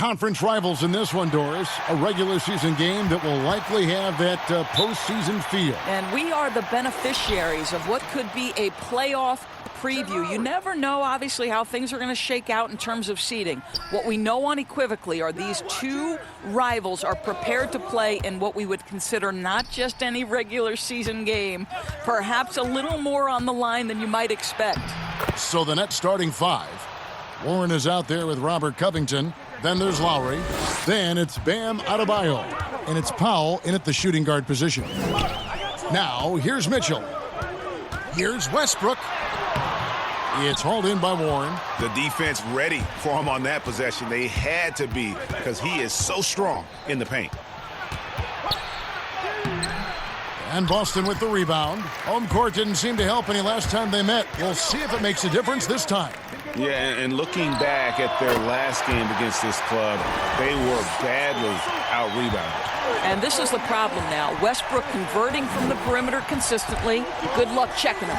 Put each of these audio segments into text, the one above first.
conference rivals in this one, Doris. A regular season game that will likely have that postseason feel. And we are the beneficiaries of what could be a playoff preview. You never know, obviously, how things are going to shake out in terms of seeding. What we know unequivocally are these two rivals are prepared to play in what we would consider not just any regular season game, perhaps a little more on the line than you might expect. So the net starting five. Warren is out there with Robert Covington. Then there's Lowry. Then it's Bam Adebayo. And it's Powell in at the shooting guard position. Now, here's Mitchell. Here's Westbrook. It's hauled in by Warren. The defense ready for him on that possession. They had to be because he is so strong in the paint. And Boston with the rebound. Home court didn't seem to help any last time they met. We'll see if it makes a difference this time. Yeah, and looking back at their last game against this club, they were badly out-rebounded. And this is the problem now. Westbrook converting from the perimeter consistently. Good luck checking him.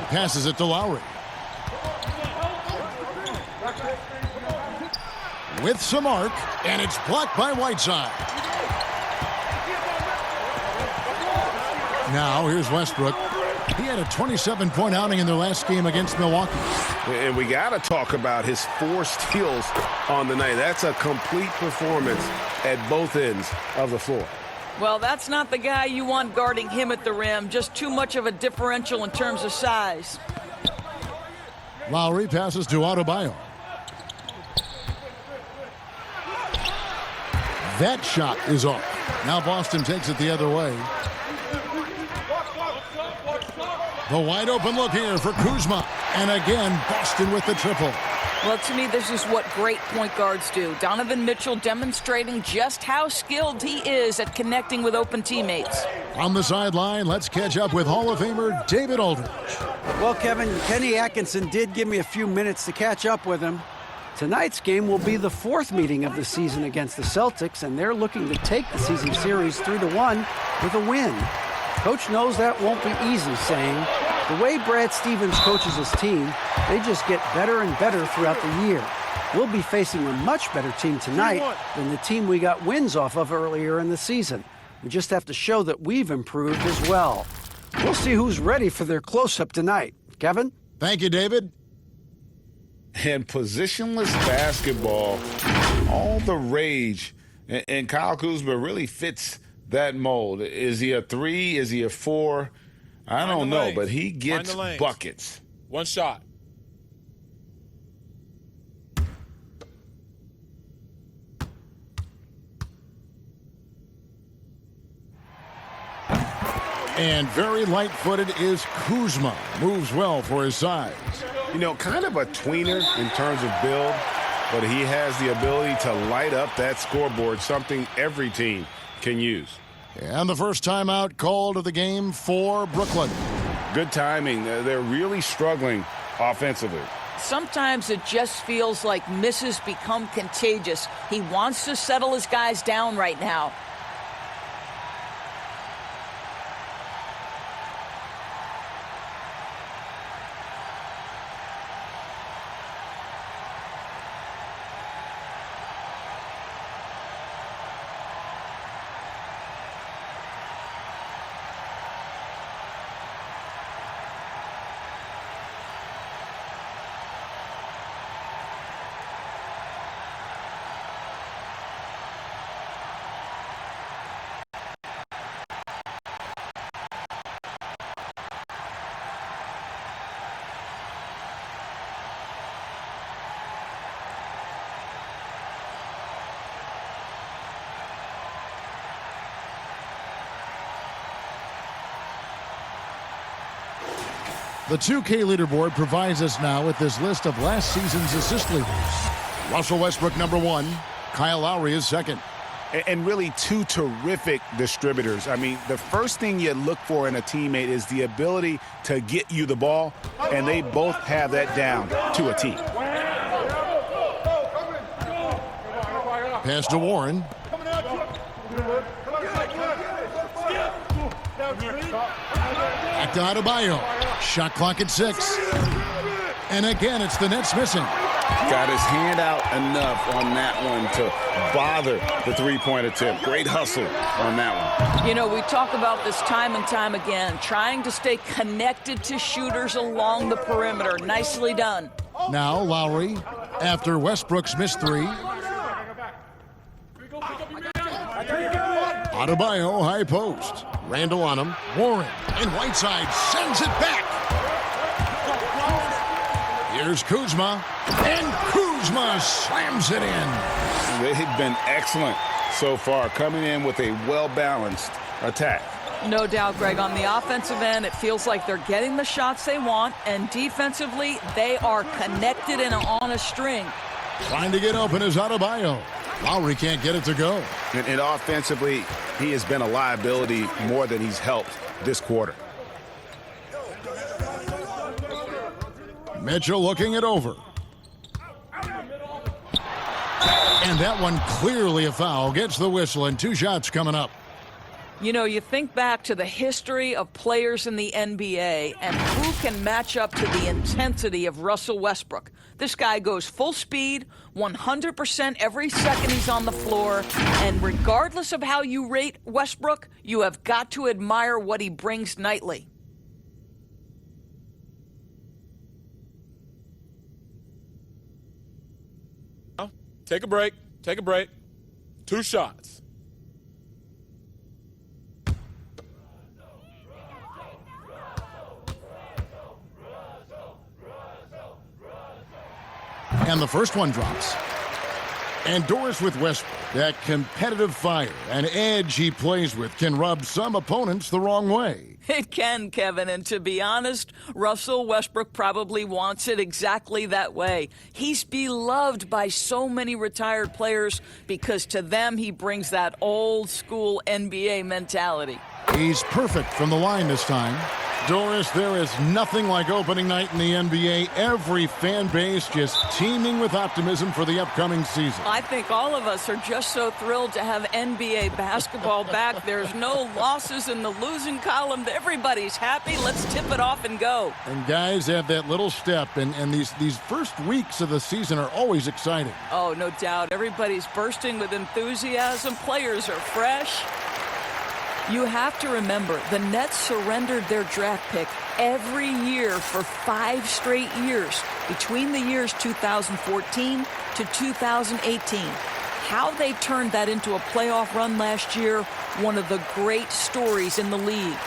Passes it to Lowry. With some arc, and it's blocked by Whiteside. Now, here's Westbrook. He had a 27-point outing in their last game against Milwaukee. And we got to talk about his 4 steals on the night. That's a complete performance at both ends of the floor. Well, that's not the guy you want guarding him at the rim. Just too much of a differential in terms of size. Lowry passes to Adebayo. That shot is off. Now Boston takes it the other way. The wide open look here for Kuzma. And again, Boston with the triple. Well, to me, this is what great point guards do. Donovan Mitchell demonstrating just how skilled he is at connecting with open teammates. On the sideline, let's catch up with Hall of Famer David Aldridge. Well, Kevin, Kenny Atkinson did give me a few minutes to catch up with him. Tonight's game will be the 4th meeting of the season against the Celtics, and they're looking to take the season series 3-1 with a win. Coach knows that won't be easy, saying, the way Brad Stevens coaches his team, they just get better and better throughout the year. We'll be facing a much better team tonight than the team we got wins off of earlier in the season. We just have to show that we've improved as well. We'll see who's ready for their close-up tonight. Kevin? Thank you, David. And positionless basketball, all the rage. And Kyle Kuzma really fits that mold. Is he a 3? Is he a 4? I don't know, but he gets buckets. One shot. And very light-footed is Kuzma. Moves well for his size. You know, kind of a tweener in terms of build, but he has the ability to light up that scoreboard, something every team can use. And the first timeout called of the game for Brooklyn. Good timing. They're really struggling offensively. Sometimes it just feels like misses become contagious. He wants to settle his guys down right now. The 2K leaderboard provides us now with this list of last season's assist leaders. Russell Westbrook, number 1. Kyle Lowry is second. And really 2 terrific distributors. I mean, the first thing you look for in a teammate is the ability to get you the ball, and they both have that down to a T. Pass to Warren. Back to Adebayo. Shot clock at 6. And again, it's the Nets missing. Got his hand out enough on that one to bother the three-point attempt. Great hustle on that one. You know, we talk about this time and time again, trying to stay connected to shooters along the perimeter. Nicely done. Now Lowry, after Westbrook's missed three. Adebayo, high post. Randall on him. Warren, and Whiteside sends it back. Here's Kuzma, and Kuzma slams it in. They've been excellent so far, coming in with a well-balanced attack. No doubt, Greg. On the offensive end, it feels like they're getting the shots they want, and defensively, they are connected and on a string. Trying to get open is Adebayo. Lowry can't get it to go. And offensively, he has been a liability more than he's helped this quarter. Mitchell looking it over. And that one clearly a foul. Gets the whistle, and 2 shots coming up. You know, you think back to the history of players in the NBA and who can match up to the intensity of Russell Westbrook. This guy goes full speed, 100% every second he's on the floor. And regardless of how you rate Westbrook, you have got to admire what he brings nightly. Take a break. Take a break. 2 shots. And the first one drops. And Doris with Westbrook, that competitive fire and edge he plays with can rub some opponents the wrong way. It can, Kevin, and to be honest, Russell Westbrook probably wants it exactly that way. He's beloved by so many retired players because to them he brings that old-school NBA mentality. He's perfect from the line this time. Doris, there is nothing like opening night in the NBA. Every fan base just teeming with optimism for the upcoming season. I think all of us are just so thrilled to have NBA basketball back. There's no losses in the losing column. Everybody's happy. Let's tip it off and go. And guys add that little step, and these first weeks of the season are always exciting. Oh, no doubt. Everybody's bursting with enthusiasm. Players are fresh. You have to remember, the Nets surrendered their draft pick every year for 5 straight years, between the years 2014 to 2018. How they turned that into a playoff run last year, one of the great stories in the league.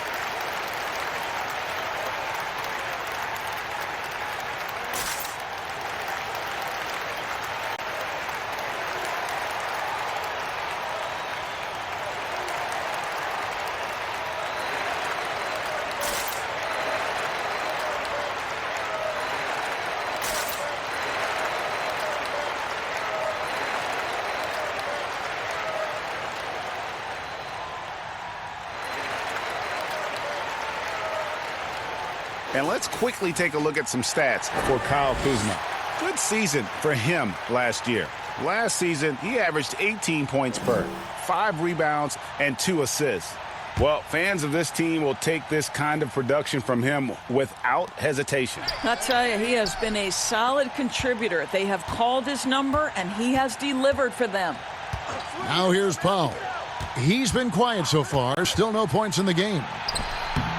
And let's quickly take a look at some stats for Kyle Kuzma. Good season for him last year. Last season, he averaged 18 points per, 5 rebounds, and 2 assists. Well, fans of this team will take this kind of production from him without hesitation. I'll tell you, he has been a solid contributor. They have called his number, and he has delivered for them. Now here's Powell. He's been quiet so far. Still no points in the game.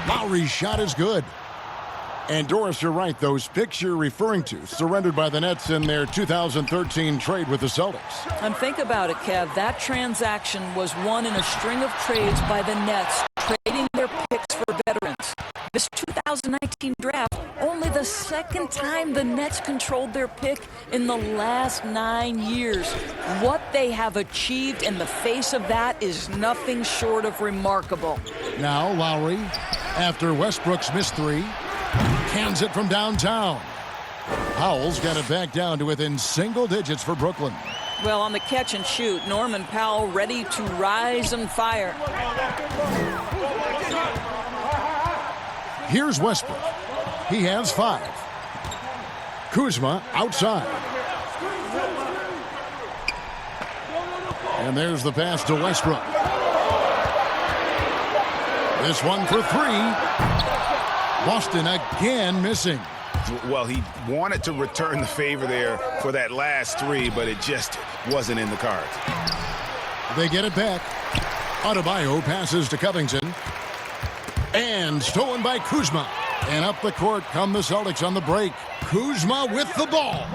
Lowry's shot is good. And Doris, you're right. Those picks you're referring to, surrendered by the Nets in their 2013 trade with the Celtics. And think about it, Kev. That transaction was one in a string of trades by the Nets, trading their picks for veterans. This 2019 draft, only the second time the Nets controlled their pick in the last 9 years. What they have achieved in the face of that is nothing short of remarkable. Now Lowry, after Westbrook's missed 3, cans it from downtown. Powell's got it back down to within single digits for Brooklyn. Well, on the catch and shoot, Norman Powell ready to rise and fire. Here's Westbrook. He has 5. Kuzma outside. And there's the pass to Westbrook. This one for 3. Boston again missing. Well, he wanted to return the favor there for that last three, but it just wasn't in the cards. They get it back. Adebayo passes to Covington. And stolen by Kuzma. And up the court come the Celtics on the break. Kuzma with the ball.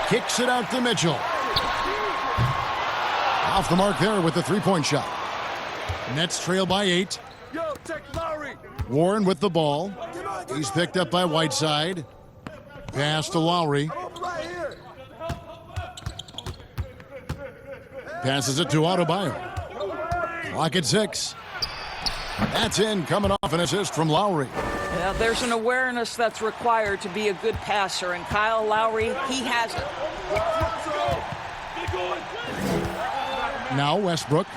Kicks it out to Mitchell. Off the mark there with the three-point shot. Nets trail by 8. Warren with the ball. He's picked up by Whiteside. Pass to Lowry. Passes it to Adebayo. Clock at 6. That's in, coming off an assist from Lowry. Yeah, there's an awareness that's required to be a good passer, and Kyle Lowry, he has it. Now Westbrook.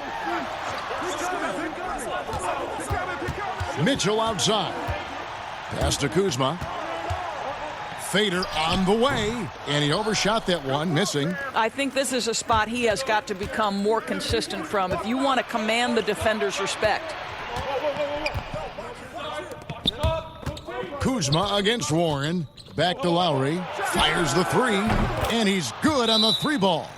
Mitchell outside. Pass to Kuzma. Fader on the way, and he overshot that one, missing. I think this is a spot he has got to become more consistent from if you want to command the defender's respect. Kuzma against Warren. Back to Lowry. Fires the three, and he's good on the three ball.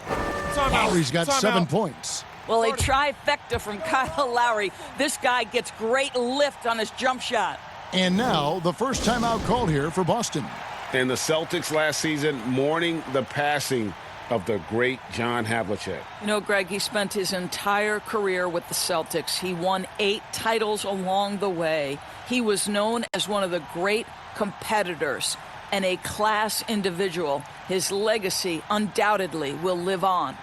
Lowry's got 7 points. Well, a trifecta from Kyle Lowry. This guy gets great lift on his jump shot. And now the first timeout called here for Boston. And the Celtics last season mourning the passing of the great John Havlicek. You know, Greg, he spent his entire career with the Celtics. He won 8 titles along the way. He was known as one of the great competitors and a class individual. His legacy undoubtedly will live on.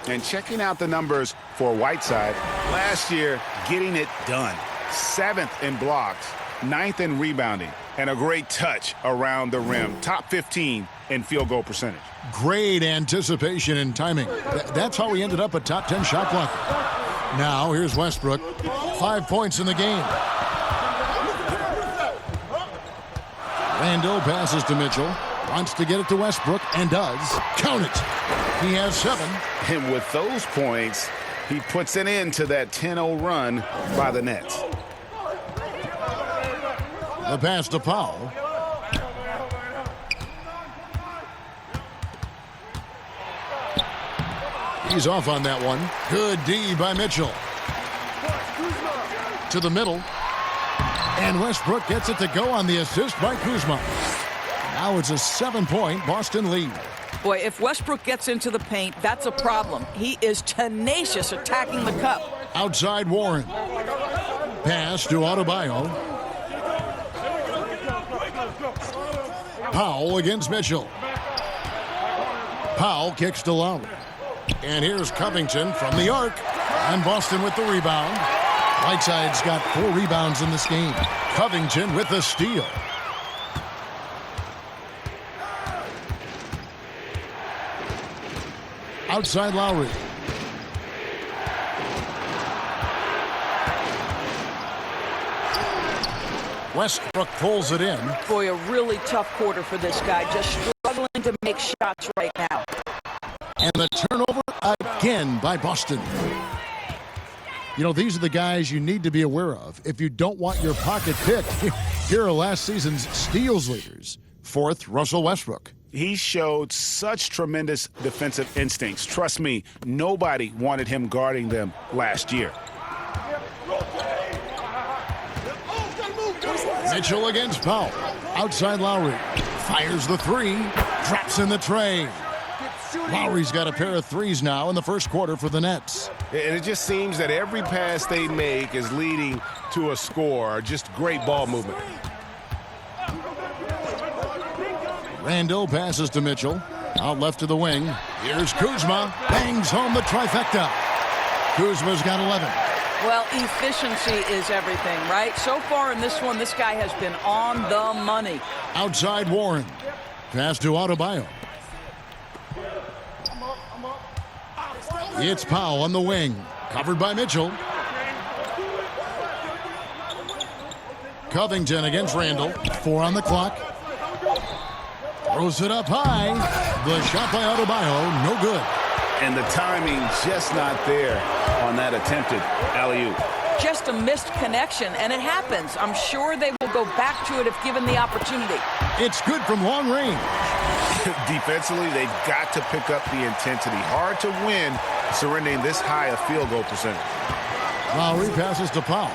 And checking out the numbers for Whiteside, last year getting it done. 7th in blocks, 9th in rebounding, and a great touch around the rim. Top 15 in field goal percentage. Great anticipation and timing. That's how he ended up a top 10 shot blocker. Now here's Westbrook. 5 points in the game. Randall passes to Mitchell. Wants to get it to Westbrook and does. Count it. He has 7. And with those points, he puts an end to that 10-0 run by the Nets. The pass to Powell. He's off on that one. Good D by Mitchell. To the middle. And Westbrook gets it to go on the assist by Kuzma. Now it's a 7-point Boston lead. Boy, if Westbrook gets into the paint, that's a problem. He is tenacious attacking the cup. Outside Warren. Pass to Adebayo. Powell against Mitchell. Powell kicks to Lowry. And here's Covington from the arc. And Boston with the rebound. Whiteside's got 4 rebounds in this game. Covington with the steal. Outside Lowry. Westbrook pulls it in. Boy, a really tough quarter for this guy. Just struggling to make shots right now. And the turnover again by Boston. You know, these are the guys you need to be aware of if you don't want your pocket picked. Here are last season's steals leaders. 4th, Russell Westbrook. He showed such tremendous defensive instincts. Trust me, nobody wanted him guarding them last year. Mitchell against Powell. Outside Lowry. Fires the 3. Drops in the tray. Lowry's got a pair of 3s now in the first quarter for the Nets. And it just seems that every pass they make is leading to a score. Just great ball movement. Randall passes to Mitchell. Out left to the wing. Here's Kuzma. Bangs home the trifecta. Kuzma's got 11. Well, efficiency is everything, right? So far in this one, this guy has been on the money. Outside Warren. Pass to Adebayo. It's Powell on the wing. Covered by Mitchell. Covington against Randall. 4 on the clock. Throws it up high. The shot by Adebayo, no good. And the timing just not there on that attempted alley-oop. Just a missed connection, and it happens. I'm sure they will go back to it if given the opportunity. It's good from long range. Defensively, they've got to pick up the intensity. Hard to win surrendering this high a field goal percentage. Lowry passes to Powell.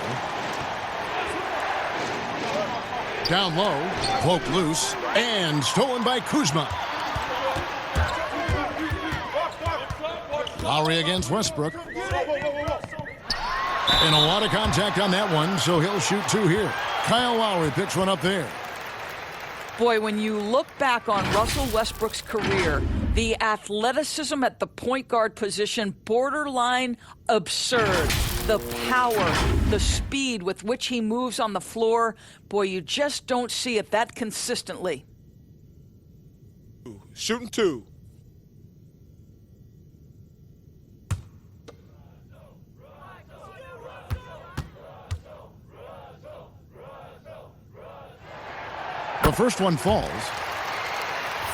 Down low, poked loose, and stolen by Kuzma. Lowry against Westbrook. And a lot of contact on that one, so he'll shoot 2 here. Kyle Lowry picks one up there. Boy, when you look back on Russell Westbrook's career, the athleticism at the point guard position, borderline absurd. The power, the speed with which he moves on the floor, boy, you just don't see it that consistently. Shooting 2. The first one falls.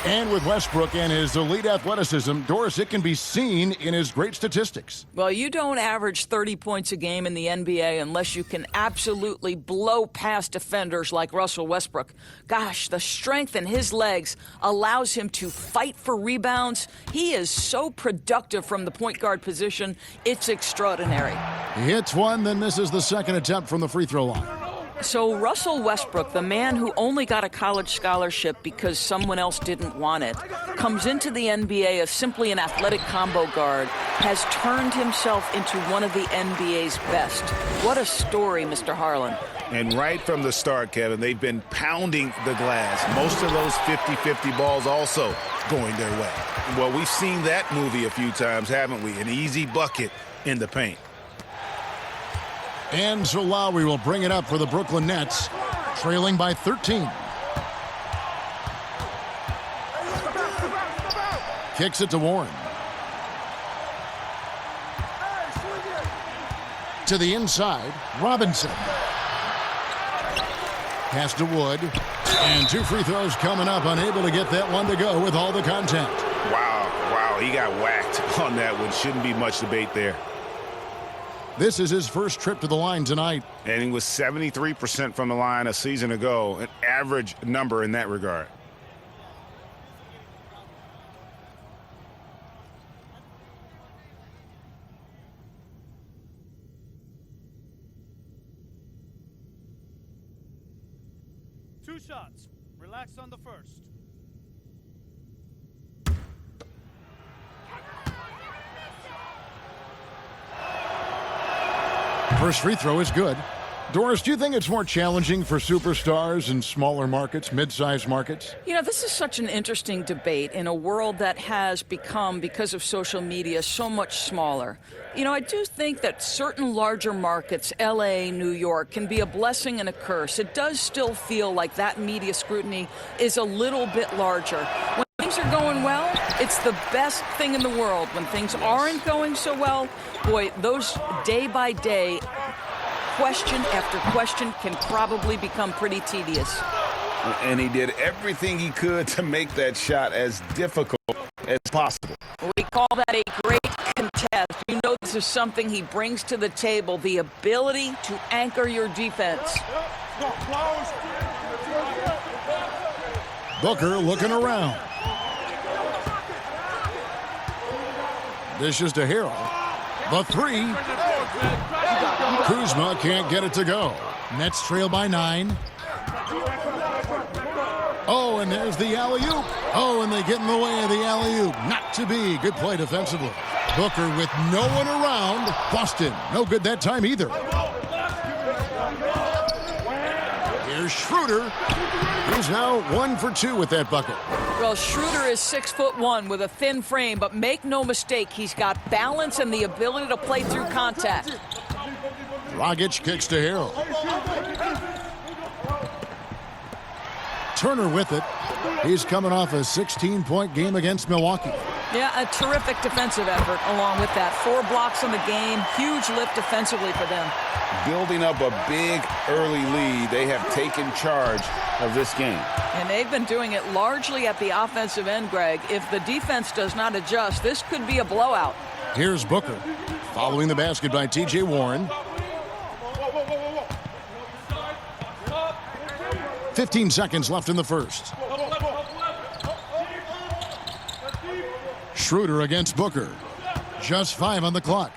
And with Westbrook and his elite athleticism, Doris, it can be seen in his great statistics. Well, you don't average 30 points a game in the NBA unless you can absolutely blow past defenders like Russell Westbrook. Gosh, the strength in his legs allows him to fight for rebounds. He is so productive from the point guard position. It's extraordinary. He hits one, then misses the second attempt from the free throw line. So Russell Westbrook, the man who only got a college scholarship because someone else didn't want it, comes into the NBA as simply an athletic combo guard, has turned himself into one of the NBA's best. What a story, Mr. Harlan. And right from the start, Kevin, they've been pounding the glass. Most of those 50-50 balls also going their way. Well, we've seen that movie a few times, haven't we? An easy bucket in the paint. And so Lowry will bring it up for the Brooklyn Nets, trailing by 13. Kicks it to Warren. To the inside, Robinson. Pass to Wood. And 2 free throws coming up, unable to get that one to go with all the contact. Wow, he got whacked on that one. Shouldn't be much debate there. This is his first trip to the line tonight. And he was 73% from the line a season ago, an average number in that regard. Two shots. Relax on the first. First free throw is good. Doris, do you think it's more challenging for superstars in smaller markets, mid-sized markets? You know, this is such an interesting debate in a world that has become, because of social media, so much smaller. You know, I do think that certain larger markets, LA, New York, can be a blessing and a curse. It does still feel like that media scrutiny is a little bit larger. When things are going well, it's the best thing in the world. When things aren't going so well, boy, those day-by-day question after question can probably become pretty tedious. And he did everything he could to make that shot as difficult as possible. We call that a great contest. You know, this is something he brings to the table, the ability to anchor your defense. Booker looking around. Dishes to Harrell. The 3. Kuzma can't get it to go. Nets trail by 9. Oh, and there's the alley-oop. Oh, and they get in the way of the alley-oop. Not to be. Good play defensively. Booker with no one around. Boston, no good that time either. Here's Schroeder. He's now 1 for 2 with that bucket. Well, Schroeder is 6'1" with a thin frame, but make no mistake, he's got balance and the ability to play through contact. Dragic kicks to Harrell. Turner with it. He's coming off a 16-point game against Milwaukee. Yeah, a terrific defensive effort along with that. 4 blocks in the game, huge lift defensively for them. Building up a big early lead, they have taken charge of this game. And they've been doing it largely at the offensive end, Greg. If the defense does not adjust, this could be a blowout. Here's Booker. Following the basket by T.J. Warren. 15 seconds left in the first. Schroeder against Booker. Just 5 on the clock.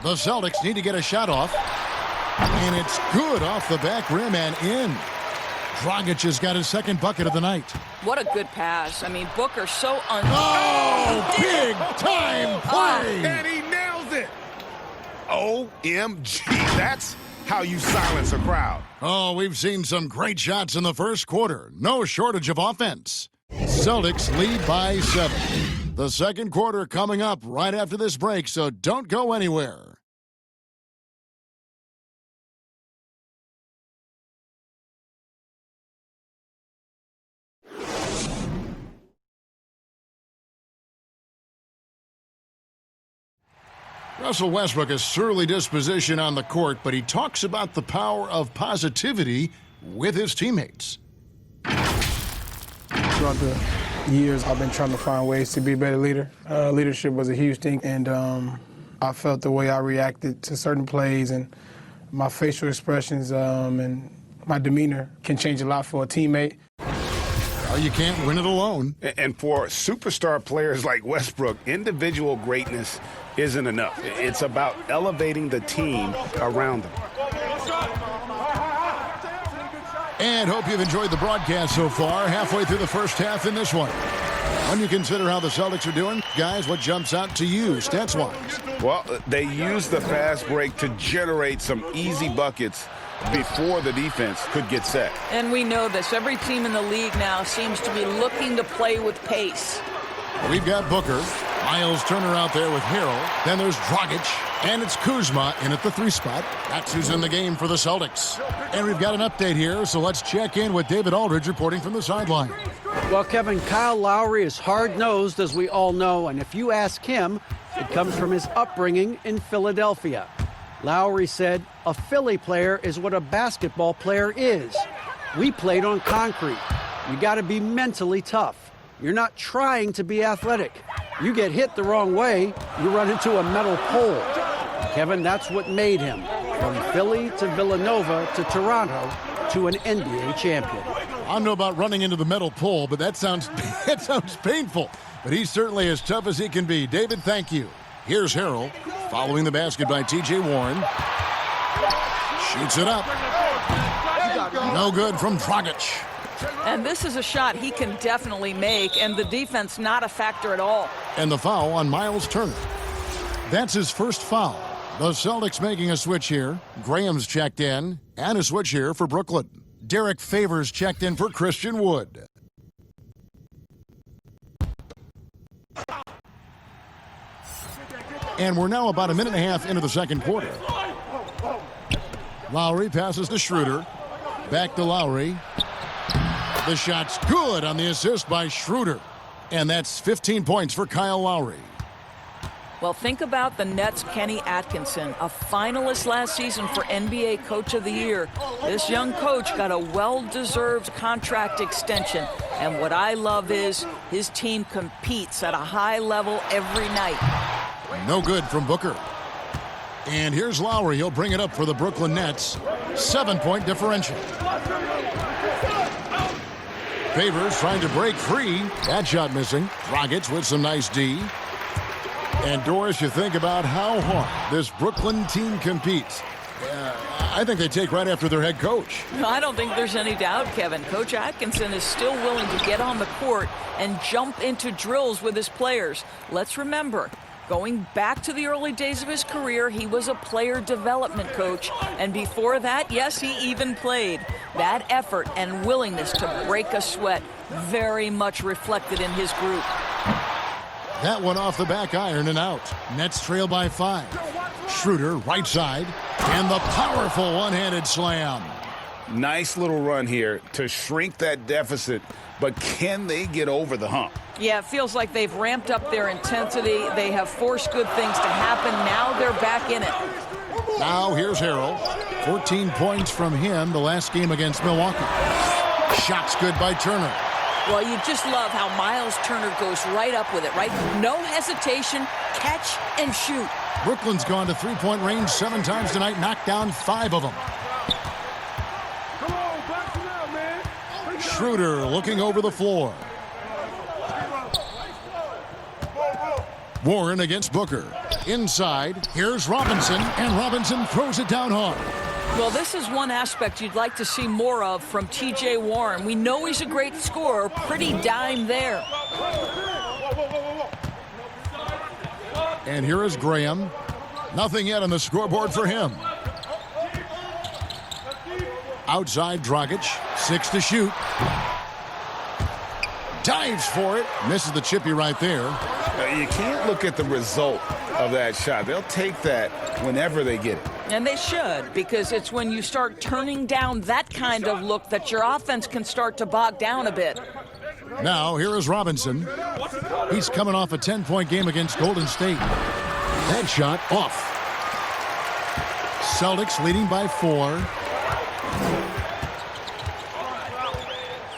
The Celtics need to get a shot off. And it's good off the back rim and in. Dragic has got his second bucket of the night. What a good pass. I mean, Booker so big time play. And he nails it. OMG. That's how you silence a crowd. Oh, we've seen some great shots in the first quarter. No shortage of offense. Celtics lead by 7. The second quarter coming up right after this break, so don't go anywhere. Russell Westbrook has surly disposition on the court, but he talks about the power of positivity with his teammates. Throughout the years, I've been trying to find ways to be a better leader. Leadership was a huge thing, and I felt the way I reacted to certain plays and my facial expressions and my demeanor can change a lot for a teammate. Well, you can't win it alone. And for superstar players like Westbrook, individual greatness isn't enough. It's about elevating the team around them. And hope you've enjoyed the broadcast so far. Halfway through the first half in this one. When you consider how the Celtics are doing, guys, what jumps out to you stats-wise? Well, they use the fast break to generate some easy buckets before the defense could get set. And we know this. Every team in the league now seems to be looking to play with pace. We've got Booker. Miles Turner out there with Harrell. Then there's Dragic. And it's Kuzma in at the 3 spot. That's who's in the game for the Celtics. And we've got an update here, so let's check in with David Aldridge reporting from the sideline. Well, Kevin, Kyle Lowry is hard-nosed, as we all know, and if you ask him, it comes from his upbringing in Philadelphia. Lowry said, "A Philly player is what a basketball player is. We played on concrete. You got to be mentally tough. You're not trying to be athletic. You get hit the wrong way, you run into a metal pole." Kevin, that's what made him, from Philly to Villanova to Toronto to an NBA champion. I don't know about running into the metal pole, but that sounds painful. But he's certainly as tough as he can be. David, thank you. Here's Harrell, following the basket by T.J. Warren. Shoots it up. No good from Dragic. And this is a shot he can definitely make, and the defense not a factor at all. And the foul on Miles Turner. That's his first foul. The Celtics making a switch here. Graham's checked in, and a switch here for Brooklyn. Derek Favors checked in for Christian Wood. And we're now about a minute and a half into the second quarter. Lowry passes to Schroeder. Back to Lowry. The shot's good on the assist by Schroeder. And that's 15 points for Kyle Lowry. Well, think about the Nets' Kenny Atkinson, a finalist last season for NBA Coach of the Year. This young coach got a well-deserved contract extension. And what I love is his team competes at a high level every night. No good from Booker. And here's Lowry. He'll bring it up for the Brooklyn Nets. 7-point differential. Favors trying to break free. That shot missing. Dragic with some nice D. And Doris, you think about how hard this Brooklyn team competes. I think they take right after their head coach. I don't think there's any doubt, Kevin. Coach Atkinson is still willing to get on the court and jump into drills with his players. Let's remember, Going back to the early days of his career, he was a player development coach. And before that, yes, he even played. That effort and willingness to break a sweat very much reflected in his group. That one off the back iron and out. Nets trail by 5. Schroeder, right side, and the powerful one-handed slam. Nice little run here to shrink that deficit, but can they get over the hump? Yeah, it feels like they've ramped up their intensity. They have forced good things to happen. Now they're back in it. Now here's Harrell. 14 points from him the last game against Milwaukee. Shots good by Turner. Well, you just love how Miles Turner goes right up with it, right? No hesitation, catch and shoot. Brooklyn's gone to three-point range 7 times tonight, knocked down 5 of them. Schroeder looking over the floor. Warren against Booker. Inside, here's Robinson, and Robinson throws it down hard. Well, this is one aspect you'd like to see more of from T.J. Warren. We know he's a great scorer, pretty dime there. And here is Graham. Nothing yet on the scoreboard for him. Outside Dragic, 6 to shoot. Dives for it. Misses the chippy right there. You can't look at the result of that shot. They'll take that whenever they get it. And they should, because it's when you start turning down that kind of look that your offense can start to bog down a bit. Now, here is Robinson. He's coming off a 10-point game against Golden State. That shot off. Celtics leading by 4.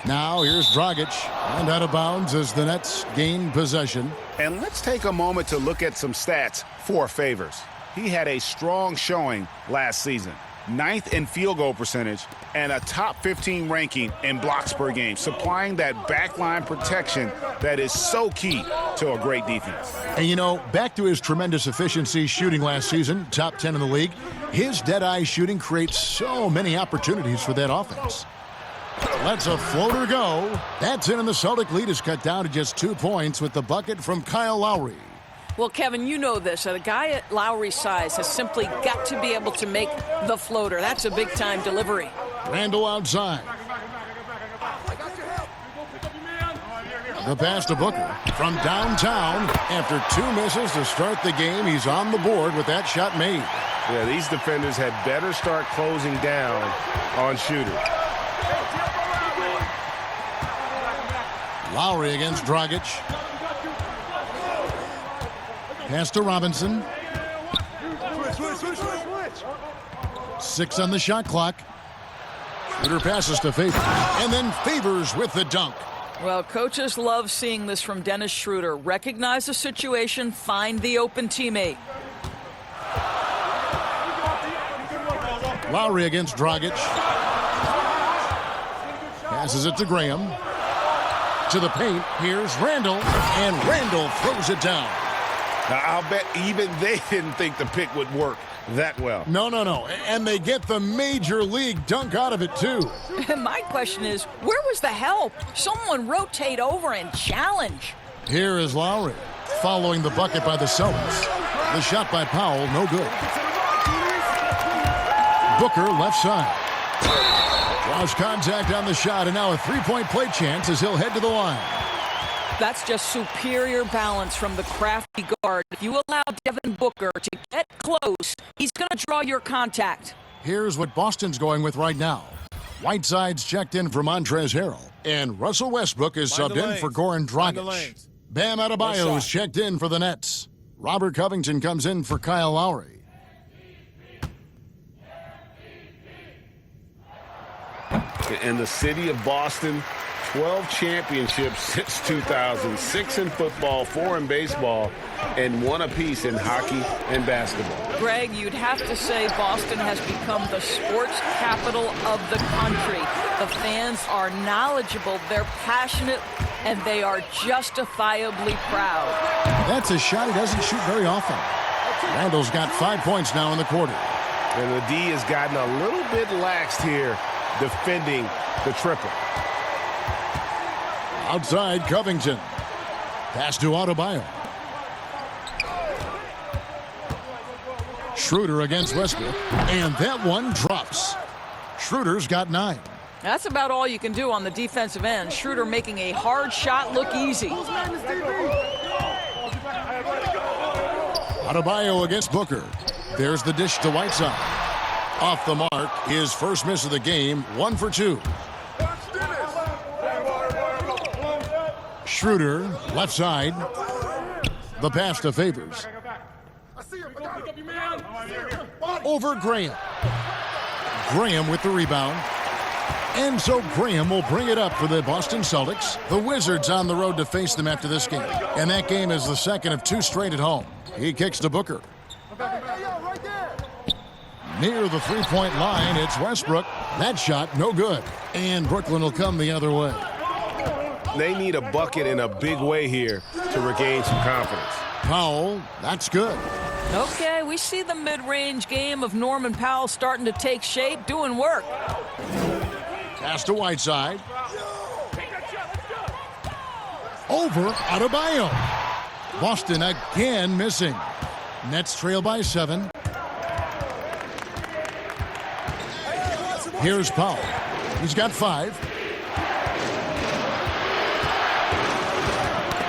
Now, here's Dragic. And out of bounds as the Nets gain possession. And let's take a moment to look at some stats for Favors. He had a strong showing last season. 9th in field goal percentage and a top 15 ranking in blocks per game, supplying that backline protection that is so key to a great defense. And you know, back to his tremendous efficiency shooting last season, top 10 in the league, his dead-eye shooting creates so many opportunities for that offense. Lets a floater go. That's in, and the Celtic lead is cut down to just 2 points with the bucket from Kyle Lowry. Well, Kevin, you know this. A guy at Lowry's size has simply got to be able to make the floater. That's a big-time delivery. Randall outside. The pass to Booker from downtown. After 2 misses to start the game, he's on the board with that shot made. Yeah, these defenders had better start closing down on shooters. Lowry against Dragic. Pass to Robinson. 6 on the shot clock. Schroeder passes to Favors. And then Favors with the dunk. Well, coaches love seeing this from Dennis Schroeder. Recognize the situation, find the open teammate. Lowry against Dragic. Passes it to Graham. To the paint. Here's Randall. And Randall throws it down. Now, I'll bet even they didn't think the pick would work that well. No. And they get the major league dunk out of it, too. My question is, where was the help? Someone rotate over and challenge. Here is Lowry, following the bucket by the Celtics. The shot by Powell, no good. Booker, left side. Lost contact on the shot, and now a three-point play chance as he'll head to the line. That's just superior balance from the crafty guard. If you allow Devin Booker to get close, he's going to draw your contact. Here's what Boston's going with right now. Whiteside's checked in for Montrezl Harrell, and Russell Westbrook is subbed in for Goran Dragic. Bam Adebayo is checked in for the Nets. Robert Covington comes in for Kyle Lowry. In the city of Boston, 12 championships since 2000, 6 in football, 4 in baseball, and 1 apiece in hockey and basketball. Greg, you'd have to say Boston has become the sports capital of the country. The fans are knowledgeable, they're passionate, and they are justifiably proud. That's a shot he doesn't shoot very often. Randall's got 5 points now in the quarter. And the D has gotten a little bit laxed here defending the triple. Outside Covington. Pass to Adebayo. Schroeder against Westbrook, and that one drops. Schroeder's got 9. That's about all you can do on the defensive end. Schroeder making a hard shot look easy. Adebayo against Booker. There's the dish to Whiteside. Off the mark, his first miss of the game, 1 for 2. Schroeder, left side. The pass to Favors. Over Graham. Graham with the rebound. And so Graham will bring it up for the Boston Celtics. The Wizards on the road to face them after this game. And that game is the second of 2 straight at home. He kicks to Booker. Near the three-point line, it's Westbrook. That shot, no good. And Brooklyn will come the other way. They need a bucket in a big way here to regain some confidence. Powell, that's good. Okay, we see the mid-range game of Norman Powell starting to take shape, doing work. Pass to Whiteside. Over Adebayo. Boston again missing. Nets trail by 7. Here's Powell. He's got 5.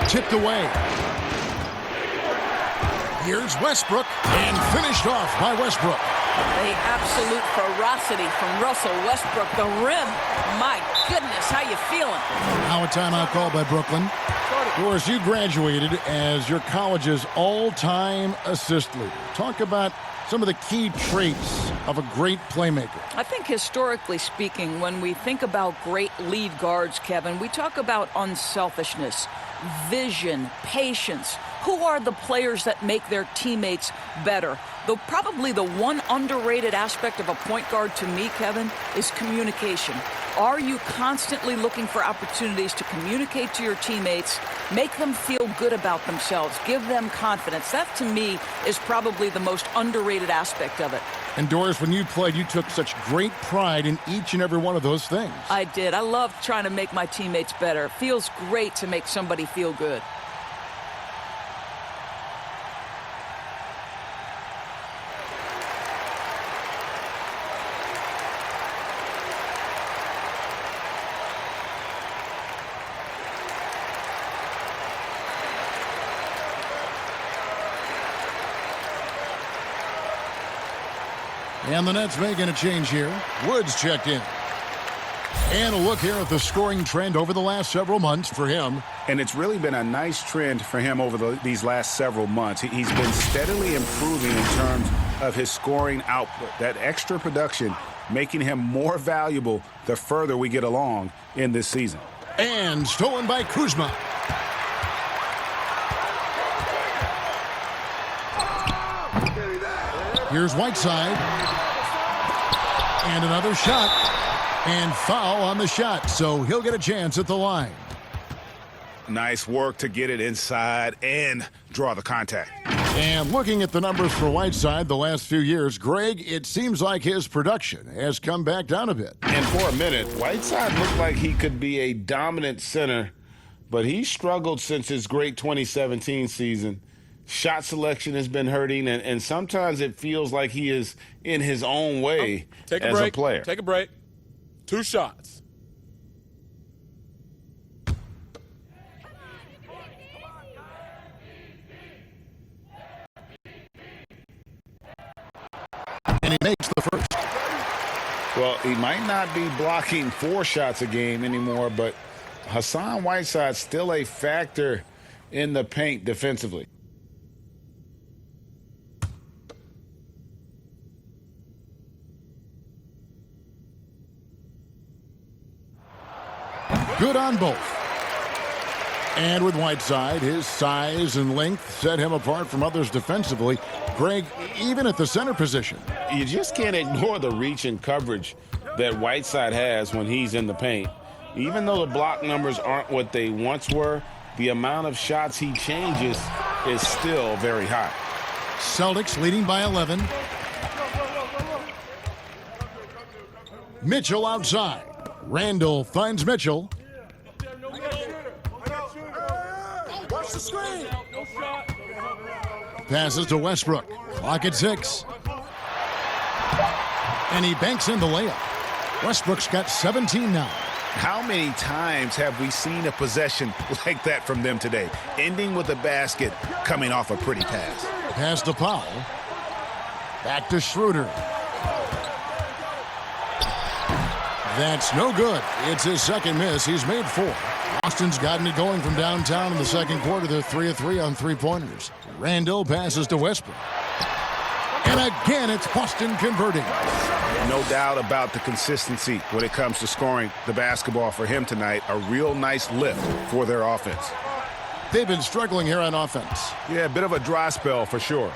Tipped away. Here's Westbrook, and finished off by Westbrook. The absolute ferocity from Russell Westbrook. The rim, my goodness, how you feeling? Now a timeout call by Brooklyn. Of course, you graduated as your college's all-time assist leader. Talk about some of the key traits of a great playmaker. I think historically speaking, when we think about great lead guards, Kevin, we talk about unselfishness, vision, patience. Who are the players that make their teammates better? Though probably the one underrated aspect of a point guard to me, Kevin, is communication. Are you constantly looking for opportunities to communicate to your teammates, make them feel good about themselves, give them confidence? That, to me, is probably the most underrated aspect of it. And Doris, when you played, you took such great pride in each and every one of those things. I did. I love trying to make my teammates better. It feels great to make somebody feel good. And the Nets making a change here. Woods checked in. And a look here at the scoring trend over the last several months for him. And it's really been a nice trend for him over these last several months. He's been steadily improving in terms of his scoring output. That extra production making him more valuable the further we get along in this season. And stolen by Kuzma. Here's Whiteside. And another shot. And foul on the shot, so he'll get a chance at the line. Nice work to get it inside and draw the contact. And looking at the numbers for Whiteside the last few years, Greg, it seems like his production has come back down a bit. And for a minute, Whiteside looked like he could be a dominant center, but he struggled since his great 2017 season. Shot selection has been hurting, and sometimes it feels like he is in his own way as a player. Take a break. 2 shots. And he makes the first. Well, he might not be blocking 4 shots a game anymore, but Hassan Whiteside's still a factor in the paint defensively. Good on both. And with Whiteside, his size and length set him apart from others defensively. Greg, even at the center position. You just can't ignore the reach and coverage that Whiteside has when he's in the paint. Even though the block numbers aren't what they once were, the amount of shots he changes is still very high. Celtics leading by 11. Mitchell outside. Randall finds Mitchell. Passes to Westbrook. Clock at 6. And he banks in the layup. Westbrook's got 17 now. How many times have we seen a possession like that from them today, ending with a basket coming off a pretty pass? Pass to Powell. Back to Schroeder. That's no good. It's his second miss. He's made 4. Boston's gotten it going from downtown in the second quarter. They're 3 of 3 on three-pointers. Randall passes to Westbrook. And again, it's Boston converting. No doubt about the consistency when it comes to scoring the basketball for him tonight. A real nice lift for their offense. They've been struggling here on offense. Yeah, a bit of a dry spell for sure.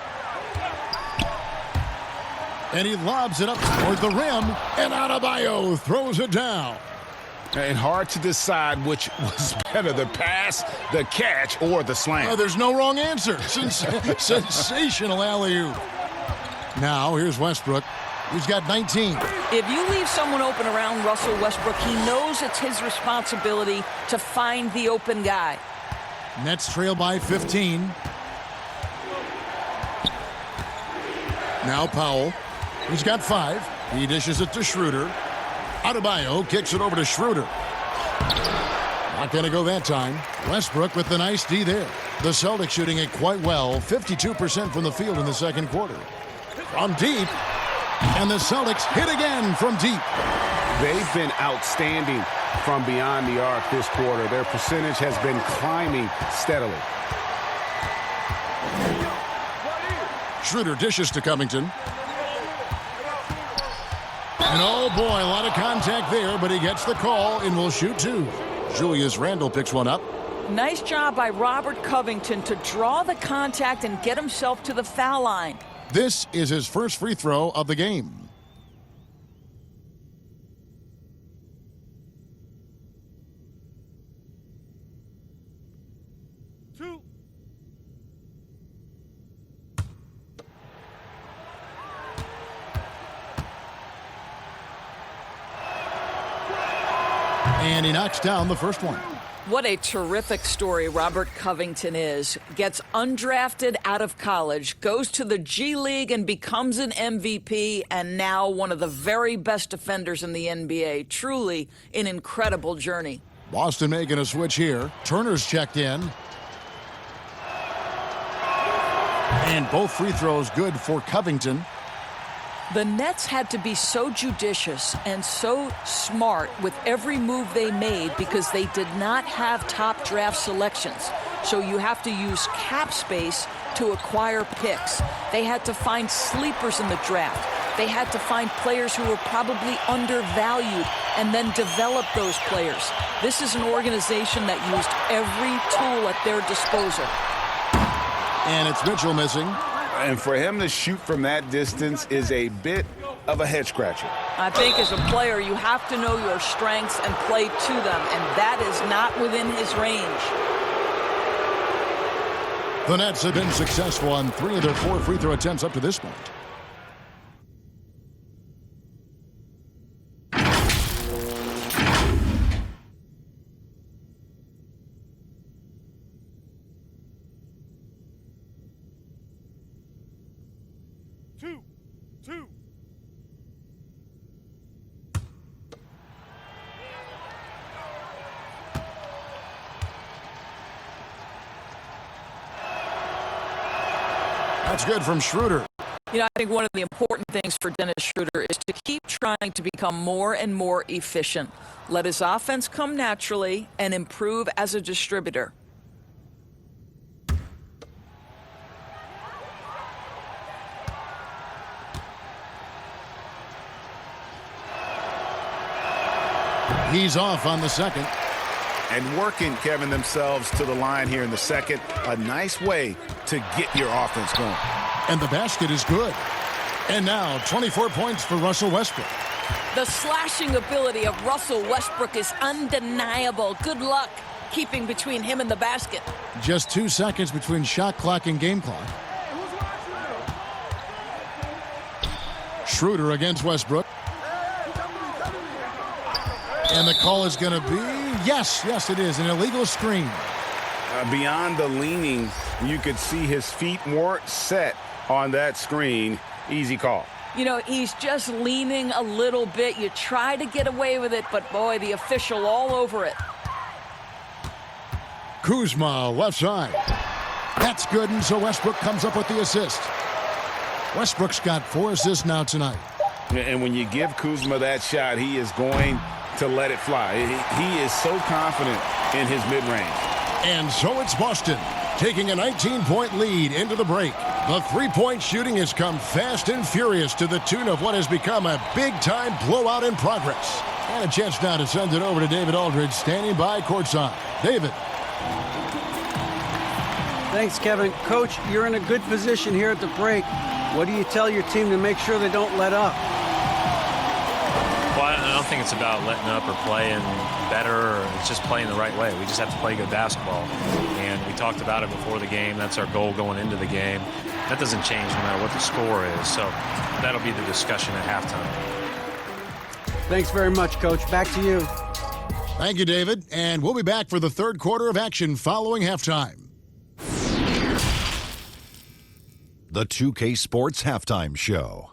And he lobs it up toward the rim, and Adebayo throws it down. And hard to decide which was better, the pass, the catch, or the slam. There's no wrong answer. Sensational alley-oop. Now, here's Westbrook. He's got 19. If you leave someone open around Russell Westbrook, he knows it's his responsibility to find the open guy. Nets trail by 15. Now Powell. He's got 5. He dishes it to Schroeder. Adebayo kicks it over to Schroeder. Not going to go that time. Westbrook with the nice D there. The Celtics shooting it quite well. 52% from the field in the second quarter. From deep. And the Celtics hit again from deep. They've been outstanding from beyond the arc this quarter. Their percentage has been climbing steadily. Schroeder dishes to Covington. And oh boy, a lot of contact there, but he gets the call and will shoot 2. Julius Randle picks one up. Nice job by Robert Covington to draw the contact and get himself to the foul line. This is his first free throw of the game. And he knocks down the first one. What a terrific story Robert Covington is. Gets undrafted out of college, goes to the G League and becomes an MVP, and now one of the very best defenders in the NBA. Truly an incredible journey. Boston making a switch here. Turner's checked in. And both free throws good for Covington. The Nets had to be so judicious and so smart with every move they made because they did not have top draft selections. So you have to use cap space to acquire picks. They had to find sleepers in the draft. They had to find players who were probably undervalued and then develop those players. This is an organization that used every tool at their disposal. And it's Mitchell missing. And for him to shoot from that distance is a bit of a head scratcher. I think as a player, you have to know your strengths and play to them, and that is not within his range. The Nets have been successful on 3 of their 4 free throw attempts up to this point. Two. That's good from Schroeder. You know, I think one of the important things for Dennis Schroeder is to keep trying to become more and more efficient. Let his offense come naturally and improve as a distributor. He's off on the second. And working, Kevin, themselves to the line here in the second. A nice way to get your offense going. And the basket is good. And now 24 points for Russell Westbrook. The slashing ability of Russell Westbrook is undeniable. Good luck keeping between him and the basket. Just 2 seconds between shot clock and game clock. Schroeder against Westbrook. And the call is going to be, yes, it is, an illegal screen. Beyond the leaning, you could see his feet weren't set on that screen. Easy call. You know, he's just leaning a little bit. You try to get away with it, but boy, the official all over it. Kuzma, left side. That's good, and so Westbrook comes up with the assist. Westbrook's got 4 assists now tonight. And when you give Kuzma that shot, he is going to let it fly. He is so confident in his mid-range. And so it's Boston taking a 19-point lead into the break. The three-point shooting has come fast and furious to the tune of what has become a big-time blowout in progress. And a chance now to send it over to David Aldridge, standing by courtside. David. Thanks, Kevin. Coach, you're in a good position here at the break. What do you tell your team to make sure they don't let up? Well, I don't think it's about letting up or playing better, or it's just playing the right way. We just have to play good basketball. And we talked about it before the game. That's our goal going into the game. That doesn't change no matter what the score is. So that'll be the discussion at halftime. Thanks very much, Coach. Back to you. Thank you, David. And we'll be back for the third quarter of action following halftime. The 2K Sports Halftime Show.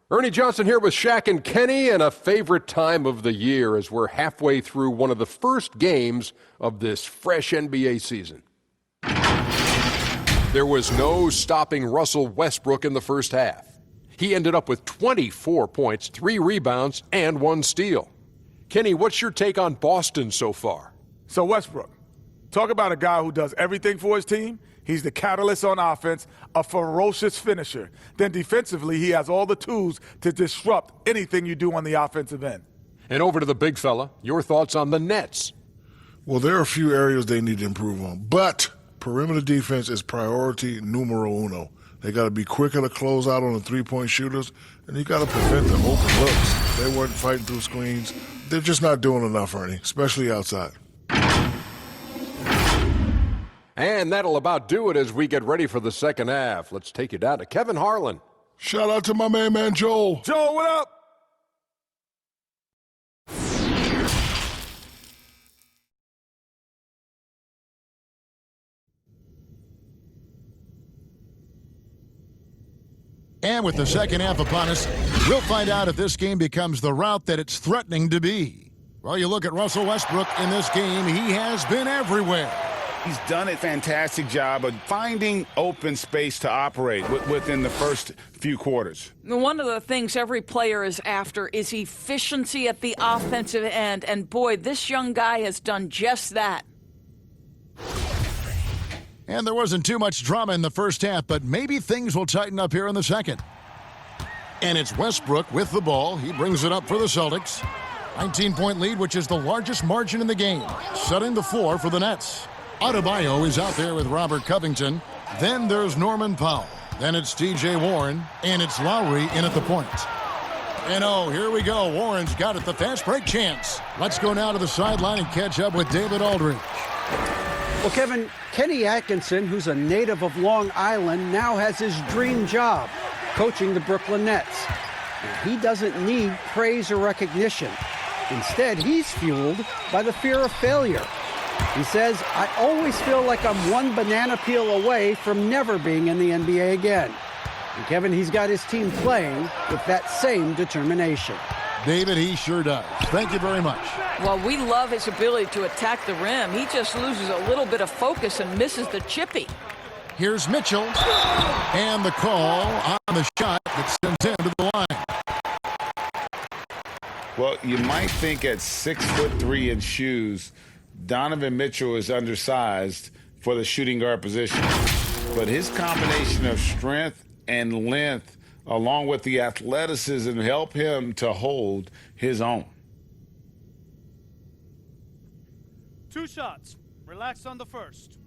Ernie Johnson here with Shaq and Kenny, and a favorite time of the year as we're halfway through one of the first games of this fresh NBA season. There was no stopping Russell Westbrook in the first half. He ended up with 24 points, 3 rebounds, and 1 steal. Kenny, what's your take on Boston so far? So Westbrook, talk about a guy who does everything for his team. He's the catalyst on offense, a ferocious finisher. Then defensively, he has all the tools to disrupt anything you do on the offensive end. And over to the big fella, your thoughts on the Nets? Well, there are a few areas they need to improve on, but perimeter defense is priority numero uno. They got to be quicker to close out on the three-point shooters, and you got to prevent the open looks. They weren't fighting through screens. They're just not doing enough, Ernie, especially outside. And that'll about do it as we get ready for the second half. Let's take you down to Kevin Harlan. Shout out to my man Joel. Joel, what up? And with the second half upon us, we'll find out if this game becomes the route that it's threatening to be. Well, you look at Russell Westbrook in this game, he has been everywhere. He's done a fantastic job of finding open space to operate within the first few quarters. One of the things every player is after is efficiency at the offensive end. And boy, this young guy has done just that. And there wasn't too much drama in the first half, but maybe things will tighten up here in the second. And it's Westbrook with the ball. He brings it up for the Celtics. 19-point lead, which is the largest margin in the game, setting the floor for the Nets. Adebayo is out there with Robert Covington. Then there's Norman Powell. Then it's T.J. Warren, and it's Lowry in at the point. And oh, here we go. Warren's got it, the fast break chance. Let's go now to the sideline and catch up with David Aldridge. Well, Kevin, Kenny Atkinson, who's a native of Long Island, now has his dream job, coaching the Brooklyn Nets. And he doesn't need praise or recognition. Instead, he's fueled by the fear of failure. He says, I always feel like I'm one banana peel away from never being in the NBA again. And Kevin, he's got his team playing with that same determination. David, he sure does. Thank you very much. Well, we love his ability to attack the rim. He just loses a little bit of focus and misses the chippy. Here's Mitchell. And the call on the shot that sends him to the line. Well, you might think at 6'3" in shoes, Donovan Mitchell is undersized for the shooting guard position. But his combination of strength and length, along with the athleticism, help him to hold his own. 2 shots. Relax on the first.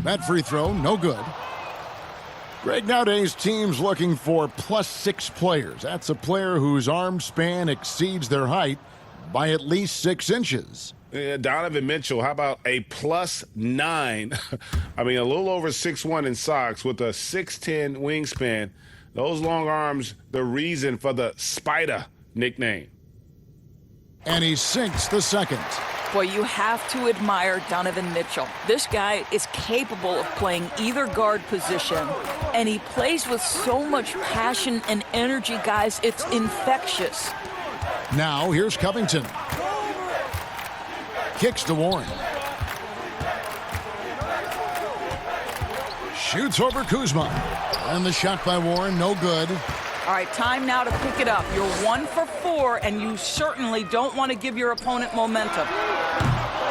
That free throw, no good. Greg, nowadays teams looking for +6 players. That's a player whose arm span exceeds their height by at least 6 inches. Donovan Mitchell, how about a +9? I mean, a little over 6'1" in socks with a 6'10" wingspan. Those long arms, the reason for the Spider nickname. And he sinks the second. Boy, you have to admire Donovan Mitchell. This guy is capable of playing either guard position, and he plays with so much passion and energy, guys. It's infectious. Now here's Covington. Kicks to Warren. Shoots over Kuzma. And the shot by Warren, no good. All right, time now to pick it up. You're 1 for 4, and you certainly don't want to give your opponent momentum.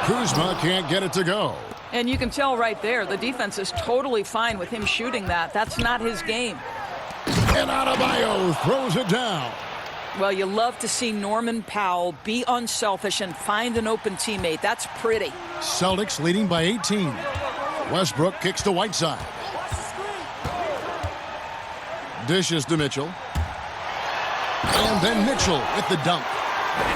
Kuzma can't get it to go. And you can tell right there, the defense is totally fine with him shooting that. That's not his game. And Adebayo throws it down. Well, you love to see Norman Powell be unselfish and find an open teammate. That's pretty. Celtics leading by 18. Westbrook kicks to Whiteside. Dishes to Mitchell. And then Mitchell with the dunk.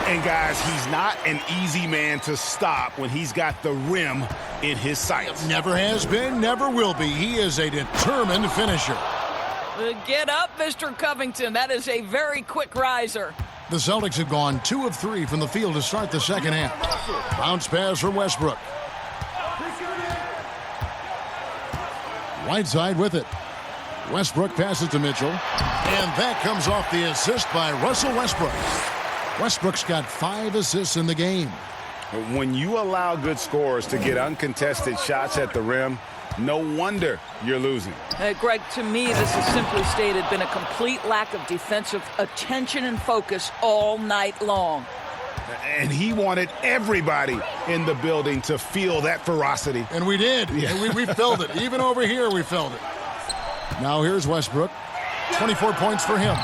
And guys, he's not an easy man to stop when he's got the rim in his sights. Never has been, never will be. He is a determined finisher. Get up, Mr. Covington. That is a very quick riser. The Celtics have gone 2 of 3 from the field to start the second half. Bounce pass from Westbrook. Whiteside with it. Westbrook passes to Mitchell. And that comes off the assist by Russell Westbrook. Westbrook's got 5 assists in the game. When you allow good scorers to get uncontested shots at the rim, no wonder you're losing. Greg, to me, this has simply stated been a complete lack of defensive attention and focus all night long. And he wanted everybody in the building to feel that ferocity. And we did. Yeah. We felt it. Even over here, we felt it. Now here's Westbrook. 24 points for him.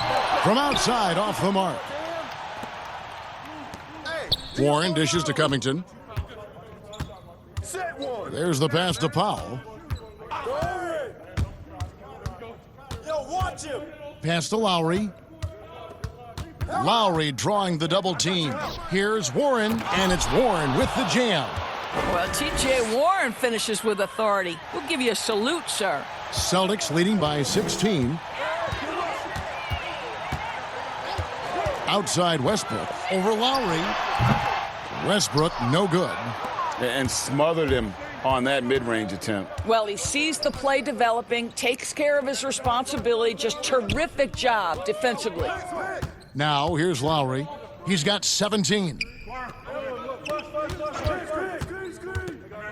From outside, off the mark. Warren dishes to Covington. There's the pass to Powell. Pass to Lowry. Lowry drawing the double team. Here's Warren, and it's Warren with the jam. Well, T.J. Warren finishes with authority. We'll give you a salute, sir. Celtics leading by 16. Outside Westbrook over Lowry. Westbrook no good. And smothered him on that mid-range attempt. Well, he sees the play developing, takes care of his responsibility. Just terrific job defensively. Now here's Lowry. He's got 17.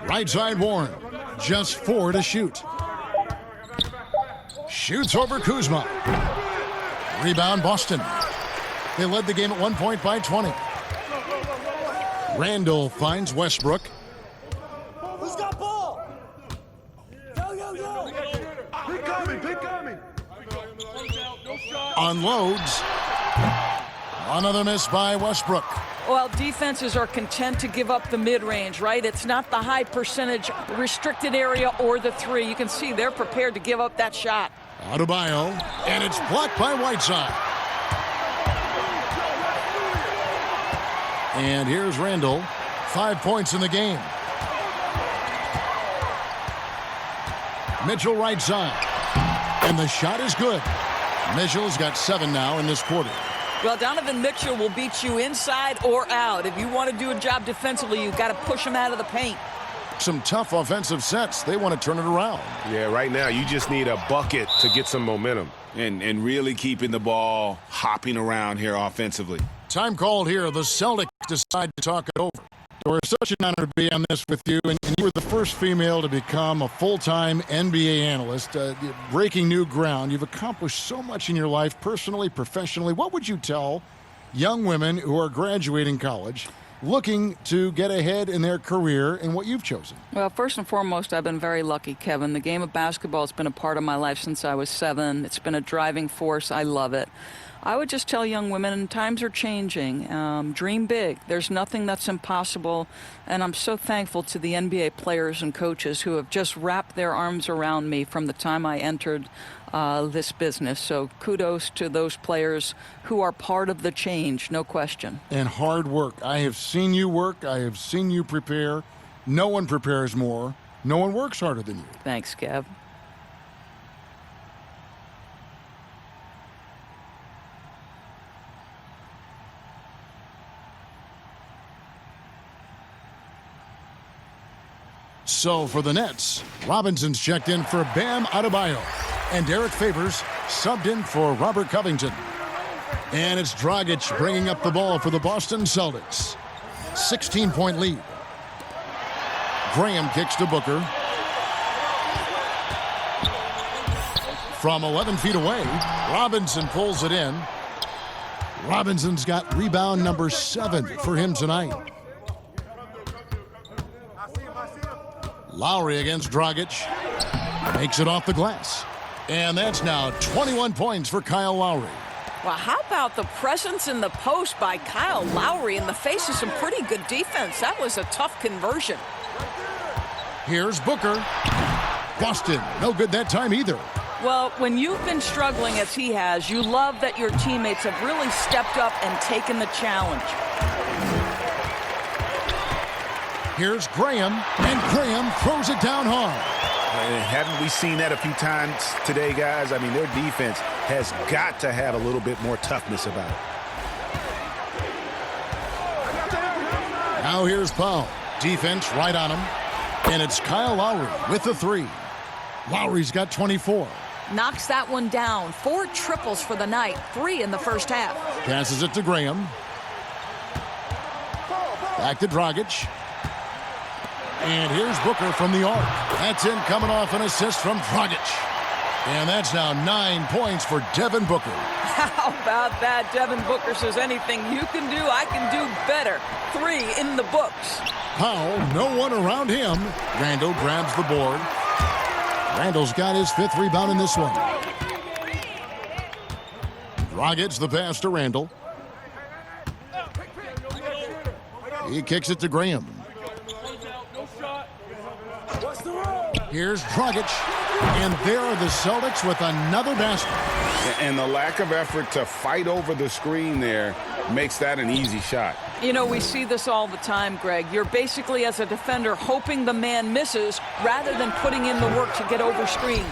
Right side Warren. Just 4 to shoot. Shoots over Kuzma. Rebound Boston. They led the game at 1 point by 20. Randall finds Westbrook. Who's got ball? Go. Pick coming. Unloads. Another miss by Westbrook. Well, defenses are content to give up the mid-range, right? It's not the high percentage restricted area or the 3. You can see they're prepared to give up that shot. Adebayo, and it's blocked by Whiteside. And here's Randall. 5 points in the game. Mitchell right side. And the shot is good. Mitchell's got 7 now in this quarter. Well, Donovan Mitchell will beat you inside or out. If you want to do a job defensively, you've got to push him out of the paint. Some tough offensive sets. They want to turn it around. Yeah, right now you just need a bucket to get some momentum. And really keeping the ball hopping around here offensively. Time called here. The Celtics decide to talk it over. We're such an honor to be on this with you, and you were the first female to become a full-time NBA analyst, breaking new ground. You've accomplished so much in your life, personally, professionally. What would you tell young women who are graduating college, looking to get ahead in their career in what you've chosen? Well, first and foremost, I've been very lucky, Kevin. The game of basketball has been a part of my life since I was 7. It's been a driving force. I love it. I would just tell young women, times are changing. Dream big. There's nothing that's impossible. And I'm so thankful to the NBA players and coaches who have just wrapped their arms around me from the time I entered this business. So kudos to those players who are part of the change, no question. And hard work. I have seen you work. I have seen you prepare. No one prepares more. No one works harder than you. Thanks, Kev. So for the Nets, Robinson's checked in for Bam Adebayo. And Derek Favors subbed in for Robert Covington. And it's Dragic bringing up the ball for the Boston Celtics. 16-point lead. Graham kicks to Booker. From 11 feet away, Robinson pulls it in. Robinson's got rebound number 7 for him tonight. Lowry against Dragic. Makes it off the glass. And that's now 21 points for Kyle Lowry. Well, how about the presence in the post by Kyle Lowry in the face of some pretty good defense? That was a tough conversion. Here's Booker. Boston, no good that time either. Well, when you've been struggling as he has, you love that your teammates have really stepped up and taken the challenge. Here's Graham, and Graham throws it down hard. Haven't we seen that a few times today, guys? I mean, their defense has got to have a little bit more toughness about it. Now here's Powell. Defense right on him. And it's Kyle Lowry with the 3. Lowry's got 24. Knocks that one down. 4 triples for the night. 3 in the first half. Passes it to Graham. Back to Dragic. And here's Booker from the arc. That's in, coming off an assist from Dragic. And that's now 9 points for Devin Booker. How about that? Devin Booker says anything you can do, I can do better. 3 in the books. Powell, no one around him. Randall grabs the board. Randall's got his 5th rebound in this one. Dragic the pass to Randall. He kicks it to Graham. Here's Dragic. And there are the Celtics with another basket. And the lack of effort to fight over the screen there makes that an easy shot. You know, we see this all the time, Greg. You're basically, as a defender, hoping the man misses rather than putting in the work to get over screens.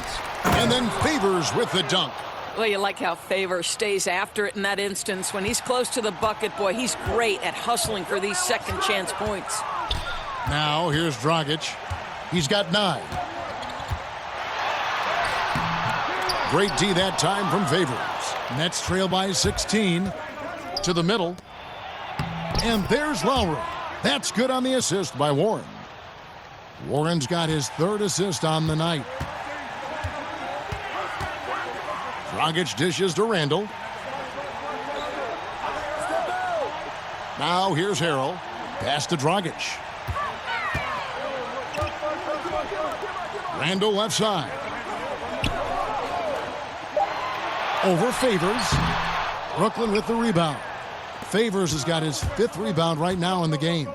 And then Favors with the dunk. Well, you like how Favors stays after it in that instance. When he's close to the bucket, boy, he's great at hustling for these second chance points. Now here's Dragic. He's got 9. Great D that time from Favors. Nets trail by 16 to the middle. And there's Lowry. That's good on the assist by Warren. Warren's got his 3rd assist on the night. Dragic dishes to Randall. Now here's Harrell. Pass to Dragic. Randall left side. Over Favors. Brooklyn with the rebound. Favors has got his 5th rebound right now in the game.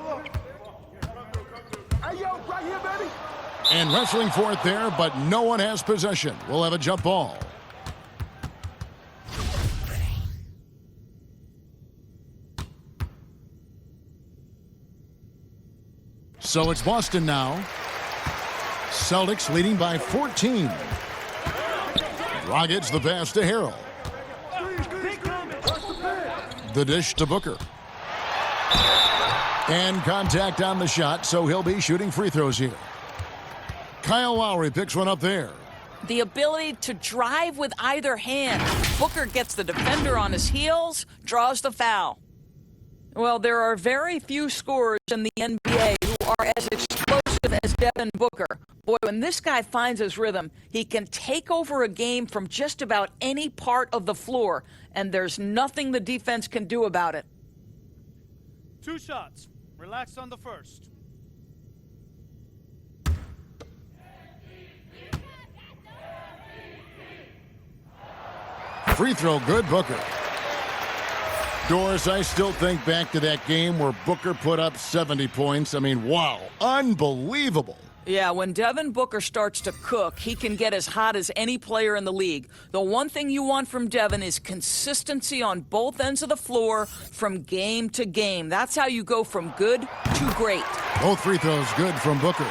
And wrestling for it there, but no one has possession. We'll have a jump ball. So it's Boston now. Celtics leading by 14. Dragic the pass to Harrell. The dish to Booker. And contact on the shot, so he'll be shooting free throws here. Kyle Lowry picks one up there. The ability to drive with either hand. Booker gets the defender on his heels, draws the foul. Well, there are very few scorers in the NBA who are as explosive as Devin Booker. Boy, when this guy finds his rhythm, he can take over a game from just about any part of the floor, and there's nothing the defense can do about it. 2 shots. Relax on the first. Free throw good, Booker. Doris, I still think back to that game where Booker put up 70 points. I mean, wow, unbelievable. Yeah, when Devin Booker starts to cook, he can get as hot as any player in the league. The one thing you want from Devin is consistency on both ends of the floor from game to game. That's how you go from good to great. Both free throws good from Booker.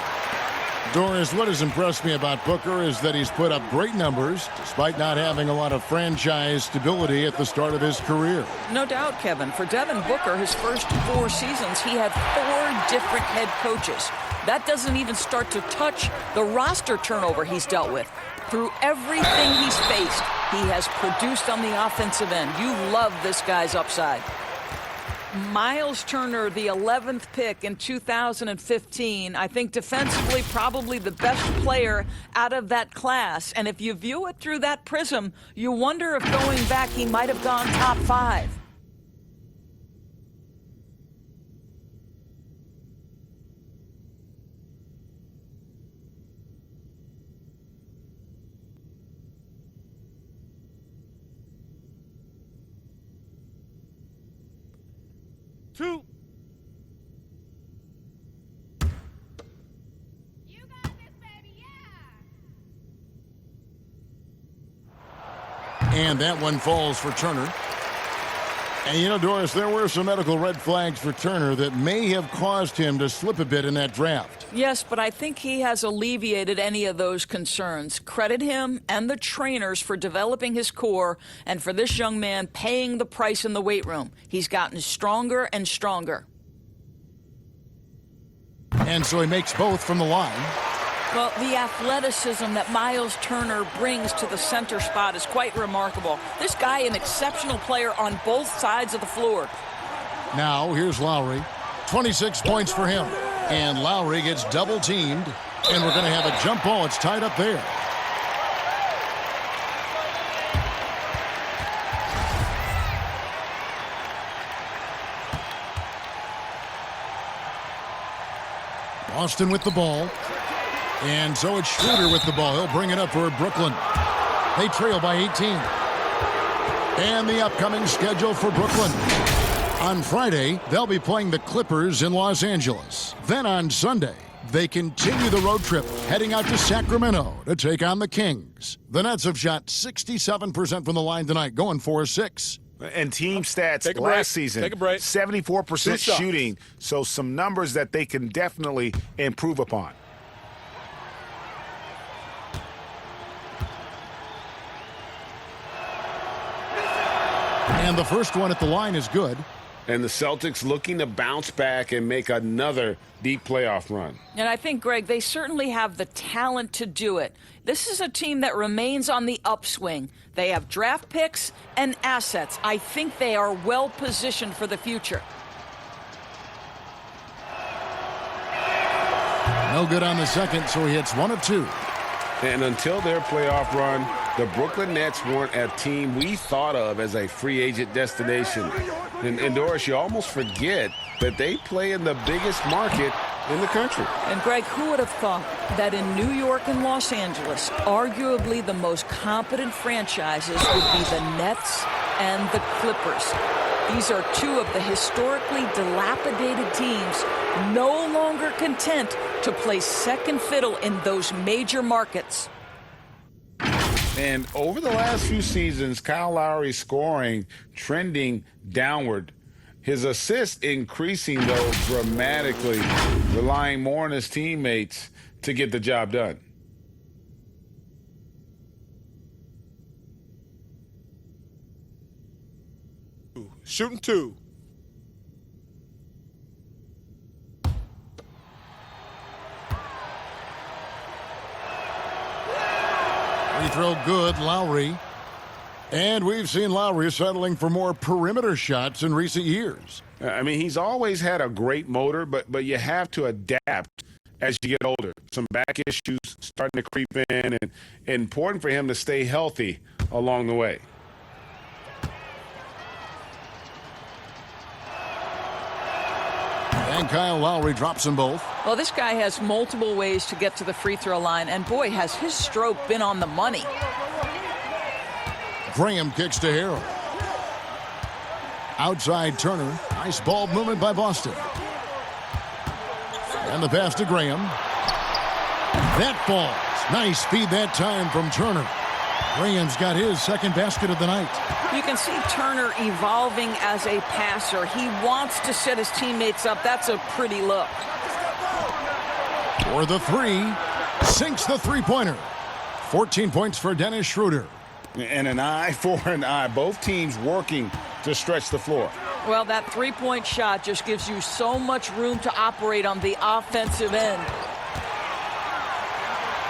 Doris, what has impressed me about Booker is that he's put up great numbers despite not having a lot of franchise stability at the start of his career. No doubt, Kevin. For Devin Booker, his first 4 seasons, he had 4 different head coaches. That doesn't even start to touch the roster turnover he's dealt with. Through everything he's faced, he has produced on the offensive end. You love this guy's upside. Miles Turner, the 11th pick in 2015. I think defensively probably the best player out of that class. And if you view it through that prism, you wonder if going back he might have gone top 5. Two. You got this, baby, yeah. And that one falls for Turner. And you know, Doris, there were some medical red flags for Turner that may have caused him to slip a bit in that draft. Yes, but I think he has alleviated any of those concerns. Credit him and the trainers for developing his core and for this young man paying the price in the weight room. He's gotten stronger and stronger. And so he makes both from the line. Well, the athleticism that Miles Turner brings to the center spot is quite remarkable. This guy, an exceptional player on both sides of the floor. Now, here's Lowry. 26 points for him. And Lowry gets double-teamed. And we're going to have a jump ball. It's tied up there. Boston with the ball. And so it's Schroeder with the ball. He'll bring it up for Brooklyn. They trail by 18. And the upcoming schedule for Brooklyn. On Friday, they'll be playing the Clippers in Los Angeles. Then on Sunday, they continue the road trip, heading out to Sacramento to take on the Kings. The Nets have shot 67% from the line tonight, going 4-6. And team stats last season, 74% shooting. So some numbers that they can definitely improve upon. And the first one at the line is good. And the Celtics looking to bounce back and make another deep playoff run. And I think, Greg, they certainly have the talent to do it. This is a team that remains on the upswing. They have draft picks and assets. I think they are well positioned for the future. No good on the second, so he hits 1 of 2. And until their playoff run, the Brooklyn Nets weren't a team we thought of as a free agent destination. And Doris, you almost forget that they play in the biggest market in the country. And Greg, who would have thought that in New York and Los Angeles, arguably the most competent franchises would be the Nets and the Clippers. These are 2 of the historically dilapidated teams no longer content to play second fiddle in those major markets. And over the last few seasons, Kyle Lowry's scoring trending downward. His assists increasing, though, dramatically, relying more on his teammates to get the job done. Shooting 2. Free throw good, Lowry. And we've seen Lowry settling for more perimeter shots in recent years. I mean, he's always had a great motor, but you have to adapt as you get older. Some back issues starting to creep in, and important for him to stay healthy along the way. And Kyle Lowry drops them both. Well, this guy has multiple ways to get to the free throw line, and boy, has his stroke been on the money. Graham kicks to Harrell. Outside Turner. Nice ball movement by Boston. And the pass to Graham. That falls. Nice speed that time from Turner. Graham's got his second basket of the night. You can see Turner evolving as a passer. He wants to set his teammates up. That's a pretty look. For the 3, Sinks the three-pointer. 14 points for Dennis Schroeder. And an eye for an eye. Both teams working to stretch the floor. Well, that three-point shot just gives you so much room to operate on the offensive end.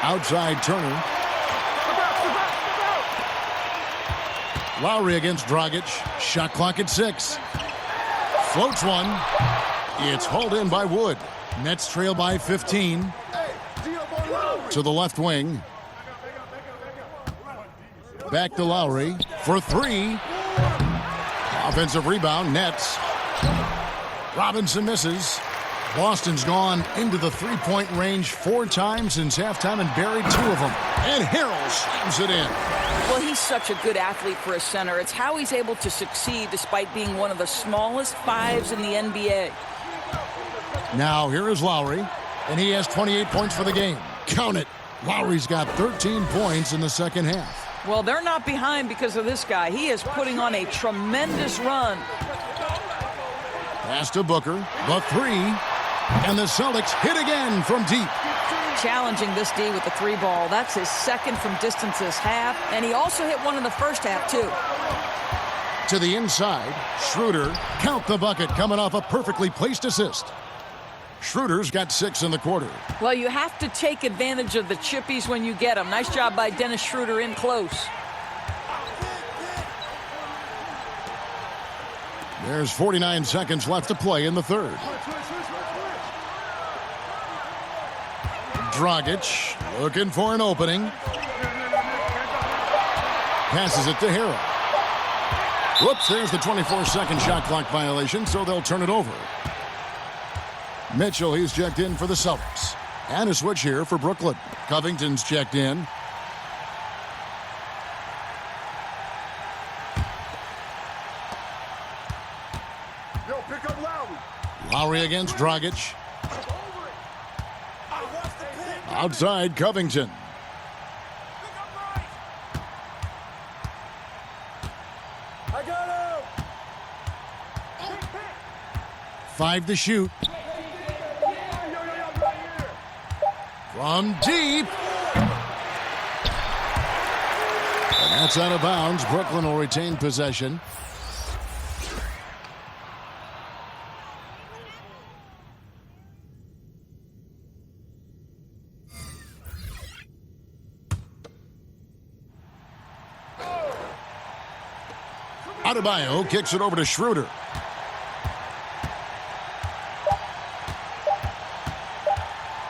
Outside Turner. Lowry against Dragic. Shot clock at 6. Floats one. It's hauled in by Wood. Nets trail by 15. To the left wing. Back to Lowry for 3. Offensive rebound, Nets. Robinson misses. Boston's gone into the three-point range 4 times since halftime and buried 2 of them. And Harrell slams it in. Well, he's such a good athlete for a center. It's how he's able to succeed despite being one of the smallest 5s in the NBA. Now here is Lowry, and he has 28 points for the game. Count it. Lowry's got 13 points in the second half. Well, they're not behind because of this guy. He is putting on a tremendous run. Pass to Booker, the 3, and the Celtics hit again from deep. Challenging this D with the 3 ball. That's his second from distance this half, and he also hit one in the first half, too. To the inside, Schroeder, count the bucket, coming off a perfectly placed assist. Schroeder's got 6 in the quarter. Well, you have to take advantage of the chippies when you get them. Nice job by Dennis Schroeder in close. There's 49 seconds left to play in the third. Dragic looking for an opening. Passes it to Harrell. Whoops, there's the 24-second shot clock violation, so they'll turn it over. Mitchell, he's checked in for the Celtics. And a switch here for Brooklyn. Covington's checked in. Pick up Lowry. Lowry against Dragic. Outside Covington. I got him. 5 to shoot. From deep. And that's out of bounds. Brooklyn will retain possession. Adebayo kicks it over to Schroeder.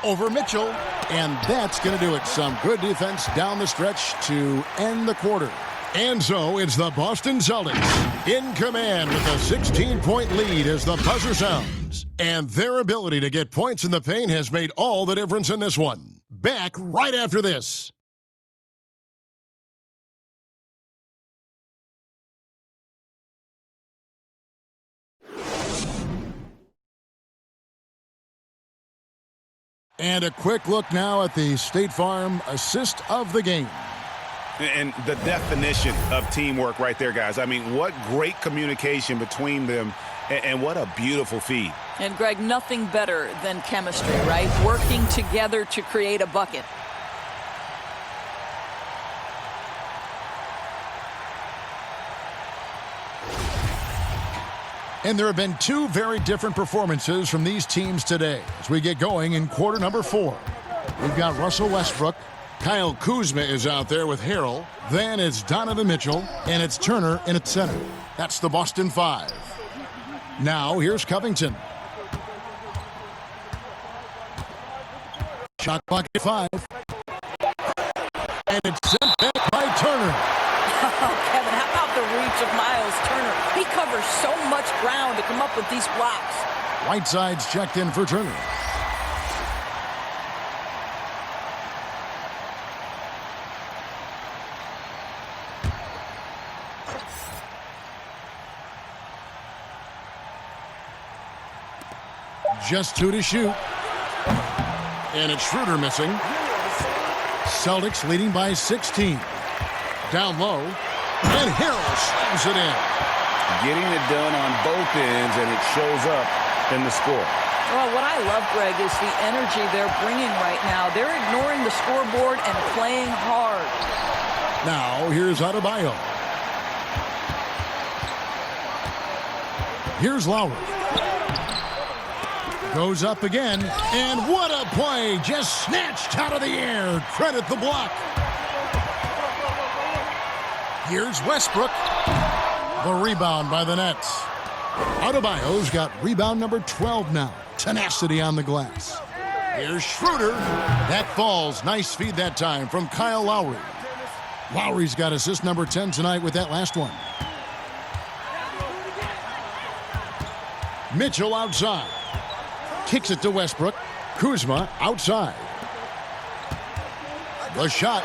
Over Mitchell, and that's going to do it. Some good defense down the stretch to end the quarter. And so it's the Boston Celtics in command with a 16-point lead as the buzzer sounds. And their ability to get points in the paint has made all the difference in this one. Back right after this. And a quick look now at the State Farm assist of the game. And the definition of teamwork right there, guys. I mean, what great communication between them, and what a beautiful feed. And, Greg, nothing better than chemistry, right? Working together to create a bucket. And there have been 2 very different performances from these teams today as we get going in quarter number 4. We've got Russell Westbrook. Kyle Kuzma is out there with Harrell. Then it's Donovan Mitchell, and it's Turner in at center. That's the Boston 5. Now here's Covington. Shot clock at 5. And it's sent back by Turner. Oh, Kevin, how about the reach of Miles Turner? He covers so much ground to come up with these blocks. Whiteside's checked in for Turner. Just 2 to shoot. And it's Schroeder missing. Celtics leading by 16. Down low. And Harrell slams it in. Getting it done on both ends, and it shows up in the score. Well, what I love, Greg, is the energy they're bringing right now. They're ignoring the scoreboard and playing hard. Now, here's Adebayo. Here's Lowry. Goes up again, and what a play! Just snatched out of the air. Credit the block. Here's Westbrook. The rebound by the Nets. Adebayo's got rebound number 12 now. Tenacity on the glass. Here's Schroeder. That falls. Nice feed that time from Kyle Lowry. Lowry's got assist number 10 tonight with that last one. Mitchell outside. Kicks it to Westbrook. Kuzma outside. The shot.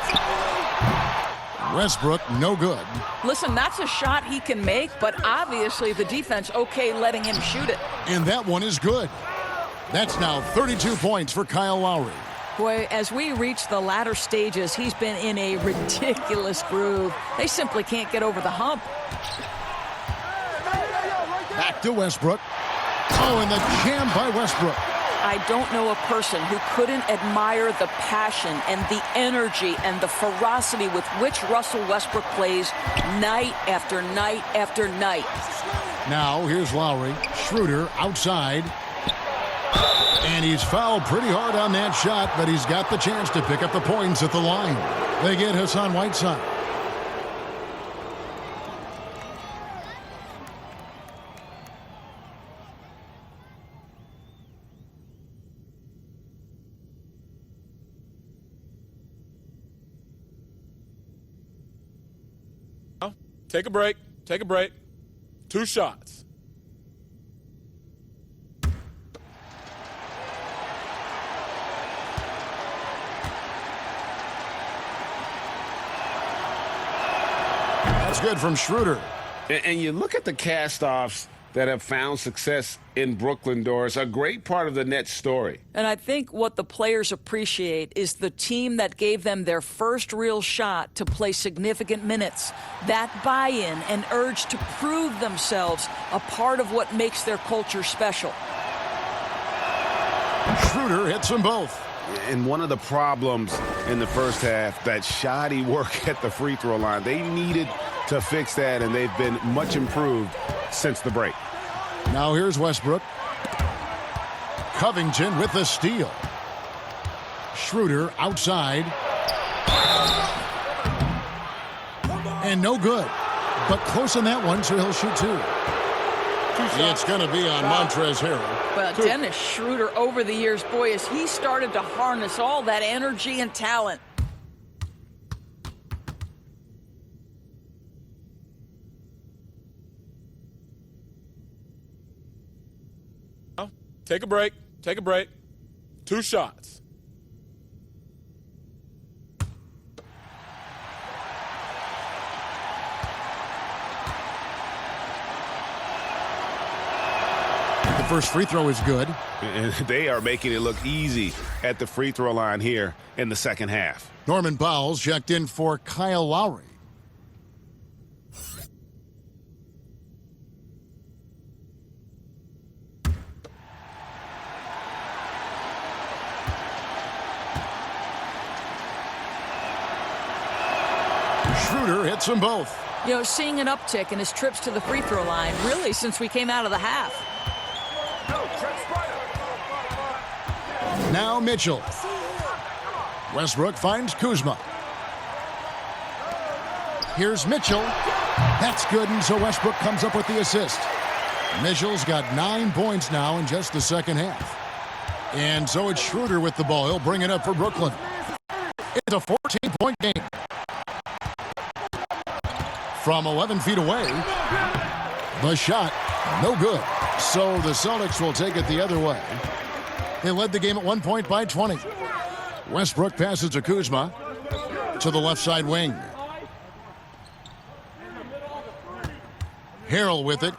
Westbrook, no good. Listen, that's a shot he can make, but obviously the defense okay letting him shoot it. And that one is good. That's now 32 points for Kyle Lowry. Boy, as we reach the latter stages, he's been in a ridiculous groove. They simply can't get over the hump. Back to Westbrook. Oh, and the jam by Westbrook. I don't know a person who couldn't admire the passion and the energy and the ferocity with which Russell Westbrook plays night after night after night. Now, here's Lowry. Schroeder outside. And he's fouled pretty hard on that shot, but he's got the chance to pick up the points at the line. They get Hassan Whiteside. Take a break. Take a break. 2 shots. That's good from Schroeder. And you look at the cast-offs that have found success in Brooklyn, Doris, a great part of the Nets story. And I think what the players appreciate is the team that gave them their first real shot to play significant minutes. That buy-in and urge to prove themselves a part of what makes their culture special. Schroeder hits them both. And one of the problems in the first half, that shoddy work at the free throw line. They needed to fix that, and they've been much improved since the break. Now here's Westbrook. Covington with the steal. Schroeder outside. And no good. But close on that one, so he'll shoot 2. It's going to be on Montrezl Harrell. Well, Dennis Schroeder over the years, boy, as he started to harness all that energy and talent. Take a break. Take a break. 2 shots. The first free throw is good. And they are making it look easy at the free throw line here in the second half. Norman Powell's checked in for Kyle Lowry. Schroeder hits them both. You know, seeing an uptick in his trips to the free throw line, really, since we came out of the half. Now Mitchell. Westbrook finds Kuzma. Here's Mitchell. That's good, and so Westbrook comes up with the assist. Mitchell's got 9 points now in just the second half. And so it's Schroeder with the ball. He'll bring it up for Brooklyn. It's a 14-point game. From 11 feet away, the shot, no good. So the Celtics will take it the other way. They led the game at 1 point by 20. Westbrook passes to Kuzma to the left side wing. Harrell with it.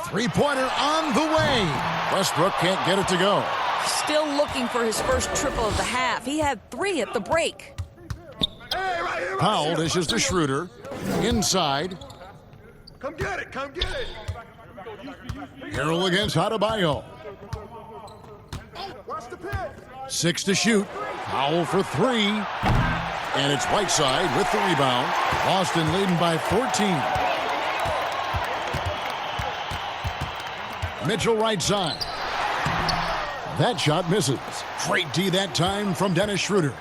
Three-pointer on the way. Westbrook can't get it to go. Still looking for his first triple of the half. He had 3 at the break. Powell dishes to Schroeder. Inside. Come get it. Come get it. Harrell against Adebayo. 6 to shoot. Powell for 3. And it's Whiteside with the rebound. Boston leading by 14. Mitchell right side. That shot misses. Great D that time from Dennis Schroeder.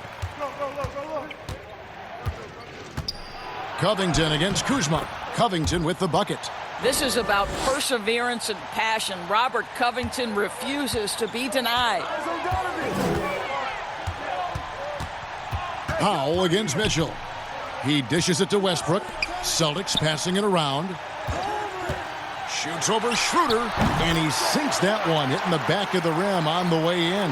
Covington against Kuzma. Covington with the bucket. This is about perseverance and passion. Robert Covington refuses to be denied. Powell against Mitchell. He dishes it to Westbrook. Celtics passing it around. Shoots over Schroeder, and he sinks that one, hitting the back of the rim on the way in.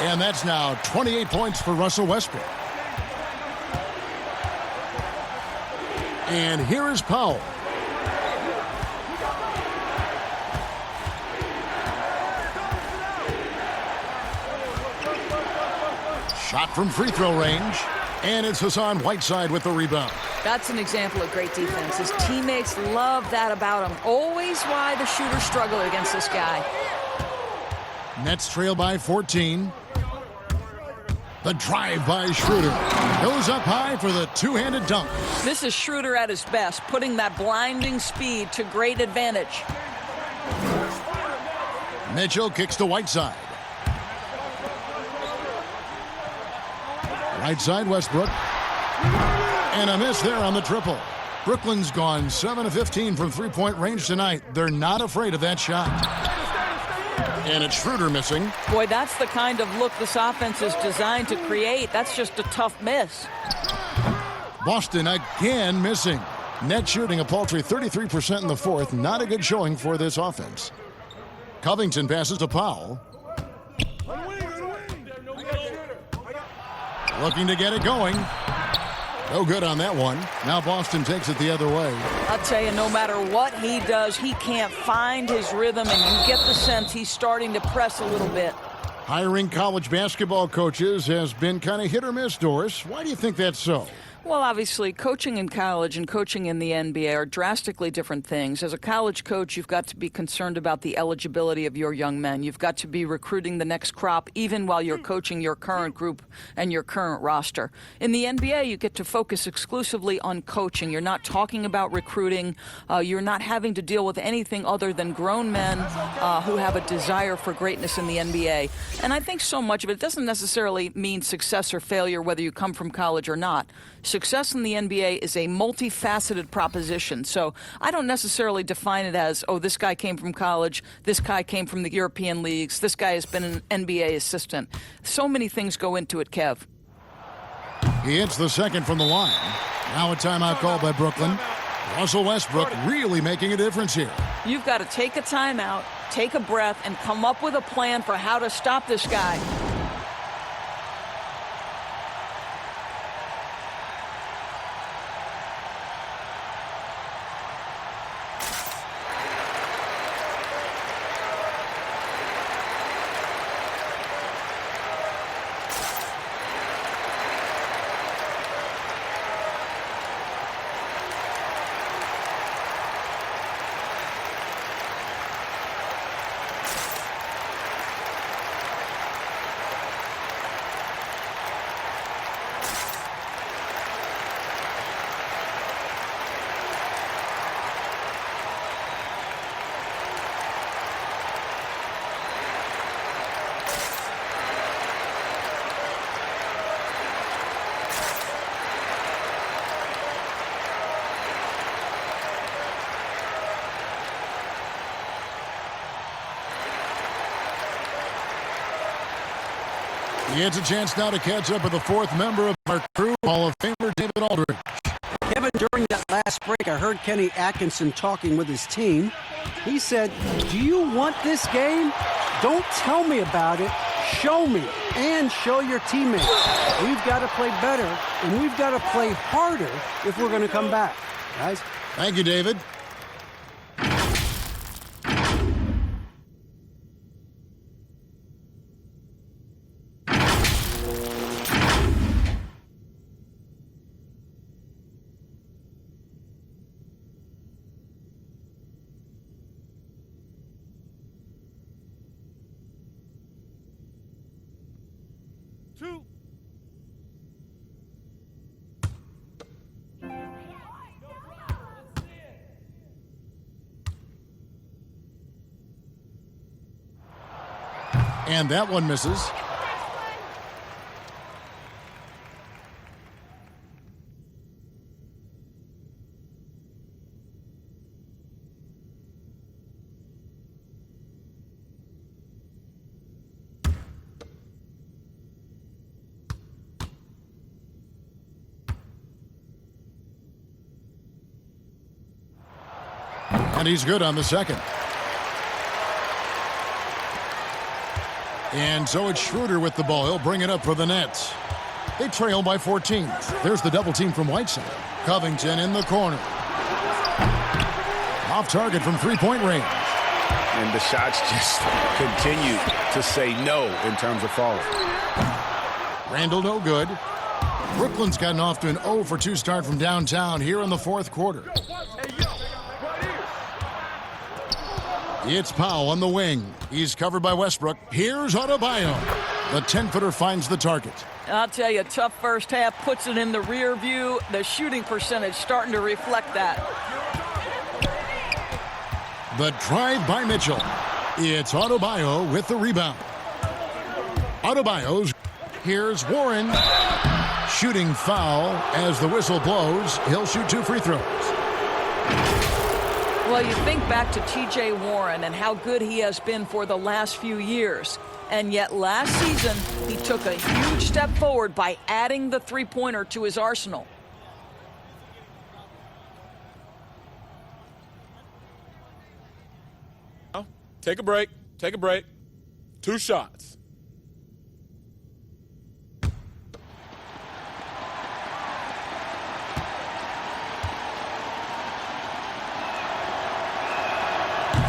And that's now 28 points for Russell Westbrook. And here is Powell. Shot from free throw range. And it's Hassan Whiteside with the rebound. That's an example of great defense. His teammates love that about him. Always why the shooters struggle against this guy. Nets trail by 14. The drive by Schroeder. Goes up high for the two-handed dunk. This is Schroeder at his best, putting that blinding speed to great advantage. Mitchell kicks to Whiteside. Right side Westbrook. And a miss there on the triple. Brooklyn's gone 7 of 15 from three-point range tonight. They're not afraid of that shot. And it's Schroeder missing. Boy, that's the kind of look this offense is designed to create. That's just a tough miss. Boston again missing. Net shooting a paltry 33% in the fourth. Not a good showing for this offense. Covington passes to Powell. Looking to get it going. No good on that one. Now Boston takes it the other way. I'll tell you, no matter what he does, he can't find his rhythm, and you get the sense he's starting to press a little bit. Hiring college basketball coaches has been kind of hit or miss, Doris. Why do you think that's so? Well, obviously, coaching in college and coaching in the NBA are drastically different things. As a college coach, you've got to be concerned about the eligibility of your young men. You've got to be recruiting the next crop, even while you're coaching your current group and your current roster. In the NBA, you get to focus exclusively on coaching. You're not talking about recruiting. You're not having to deal with anything other than grown men who have a desire for greatness in the NBA. And I think so much of it doesn't necessarily mean success or failure, whether you come from college or not. Success in the NBA is a multifaceted proposition. So I don't necessarily define it as, oh, this guy came from college, this guy came from the European leagues, this guy has been an NBA assistant. So many things go into it, Kev. He hits the second from the line. Now a timeout called by Brooklyn. Russell Westbrook really making a difference here. You've got to take a timeout, take a breath, and come up with a plan for how to stop this guy. He has a chance now to catch up with the fourth member of our crew, Hall of Famer David Aldridge. Kevin, during that last break, I heard Kenny Atkinson talking with his team. He said, do you want this game? Don't tell me about it. Show me and show your teammates. We've got to play better, and we've got to play harder if we're going to come back. Guys? Thank you, David. 2. And that one misses. And he's good on the second. And so it's Schroeder with the ball. He'll bring it up for the Nets. They trail by 14. There's the double team from Whiteside. Covington in the corner. Off target from three-point range. And the shots just continue to say no in terms of falling. Randall no good. Brooklyn's gotten off to an 0 for 2 start from downtown here in the fourth quarter. It's Powell on the wing. He's covered by Westbrook. Here's Adebayo. The 10-footer finds the target. I'll tell you, tough first half puts it in the rear view. The shooting percentage starting to reflect that. The drive by Mitchell. It's Adebayo with the rebound. Adebayo's. Here's Warren. Shooting foul as the whistle blows. He'll shoot 2 free throws. Well, you think back to T.J. Warren and how good he has been for the last few years. And yet last season, he took a huge step forward by adding the three-pointer to his arsenal. Take a break. Take a break. 2 shots.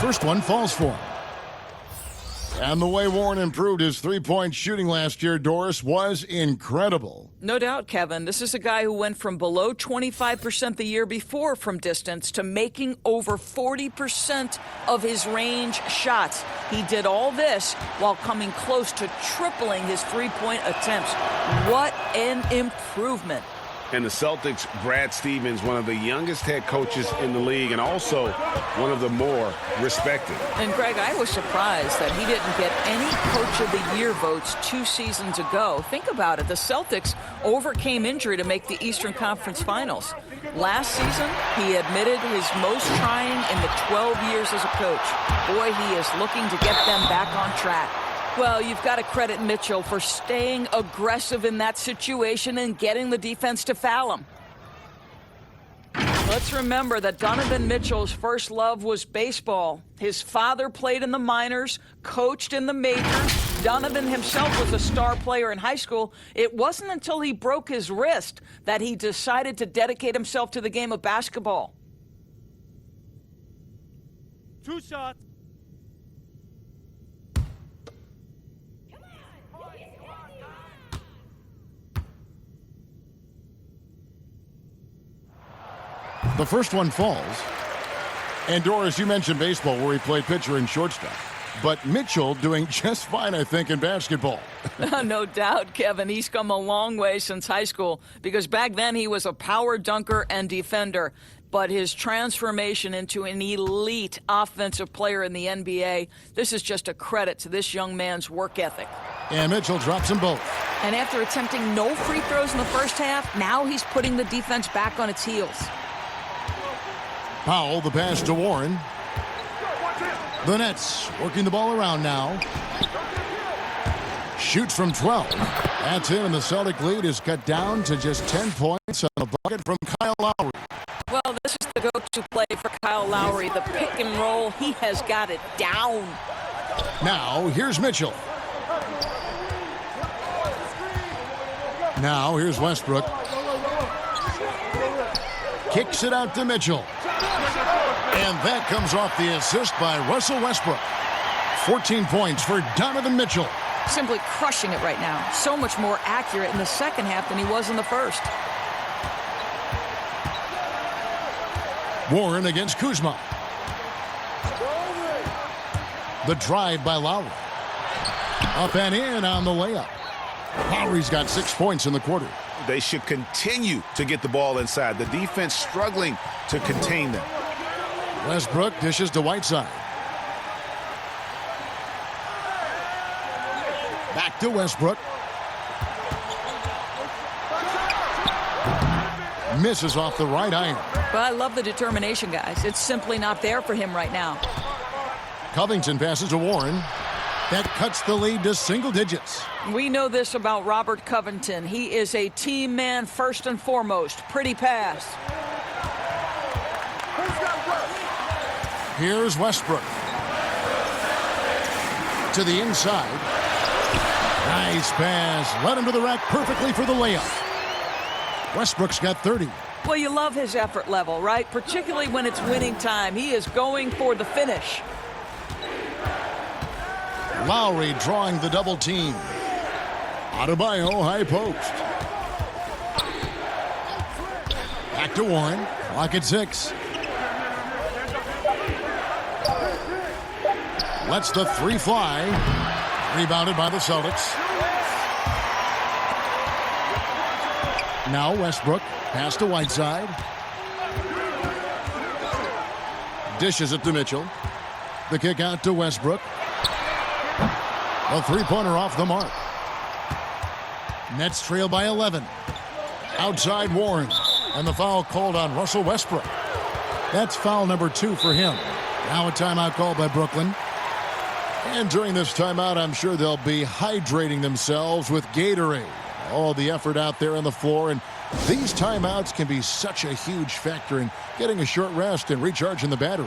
First one falls for him. And the way Warren improved his three-point shooting last year, Doris, was incredible. No doubt, Kevin. This is a guy who went from below 25% the year before from distance to making over 40% of his range shots. He did all this while coming close to tripling his three-point attempts. What an improvement. And the Celtics, Brad Stevens, one of the youngest head coaches in the league and also one of the more respected. And, Greg, I was surprised that he didn't get any Coach of the Year votes 2 seasons ago. Think about it. The Celtics overcame injury to make the Eastern Conference Finals. Last season, he admitted his most trying in the 12 years as a coach. Boy, he is looking to get them back on track. Well, you've got to credit Mitchell for staying aggressive in that situation and getting the defense to foul him. Let's remember that Donovan Mitchell's first love was baseball. His father played in the minors, coached in the majors. Donovan himself was a star player in high school. It wasn't until he broke his wrist that he decided to dedicate himself to the game of basketball. 2 shots. The first one falls. And Doris, you mentioned baseball where he played pitcher and shortstop. But Mitchell doing just fine, I think, in basketball. No doubt, Kevin. He's come a long way since high school because back then he was a power dunker and defender. But his transformation into an elite offensive player in the NBA, this is just a credit to this young man's work ethic. And Mitchell drops them both. And after attempting no free throws in the first half, now he's putting the defense back on its heels. Powell, the pass to Warren. The Nets working the ball around now. Shoots from 12. That's it, and the Celtic lead is cut down to just 10 points on the bucket from Kyle Lowry. Well, this is the go-to play for Kyle Lowry. The pick and roll, he has got it down. Now, here's Mitchell. Now, here's Westbrook. Kicks it out to Mitchell. And that comes off the assist by Russell Westbrook. 14 points for Donovan Mitchell. Simply crushing it right now. So much more accurate in the second half than he was in the first. Warren against Kuzma. The drive by Lowry. Up and in on the layup. Lowry's got 6 points in the quarter. They should continue to get the ball inside. The defense struggling to contain them. Westbrook dishes to Whiteside. Back to Westbrook. Misses off the right iron. But I love the determination, guys. It's simply not there for him right now. Covington passes to Warren. That cuts the lead to single digits. We know this about Robert Covington. He is a team man first and foremost. Pretty pass. Here's Westbrook. To the inside. Nice pass. Led him to the rack perfectly for the layup. Westbrook's got 30. Well, you love his effort level, right? Particularly when it's winning time. He is going for the finish. Lowry drawing the double team. Adebayo high post. Back to Warren. Clock at 6. Lets the 3 fly. Rebounded by the Celtics. Now Westbrook. Pass to Whiteside. Dishes it to Mitchell. The kick out to Westbrook. A 3-pointer off the mark. Nets trail by 11. Outside Warren. And the foul called on Russell Westbrook. That's foul number 2 for him. Now a timeout called by Brooklyn. And during this timeout, I'm sure they'll be hydrating themselves with Gatorade. All the effort out there on the floor. And these timeouts can be such a huge factor in getting a short rest and recharging the battery.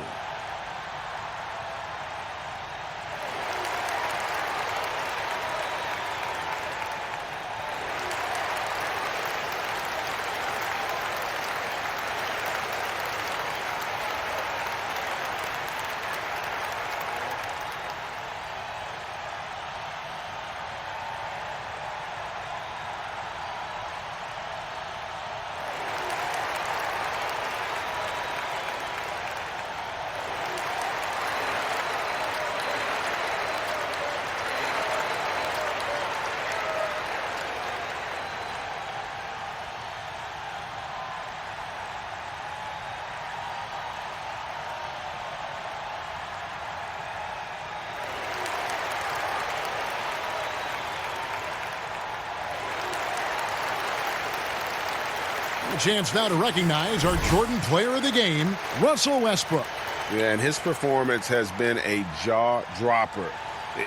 Chance now to recognize our Jordan player of the game, Russell Westbrook. Yeah, and his performance has been a jaw-dropper.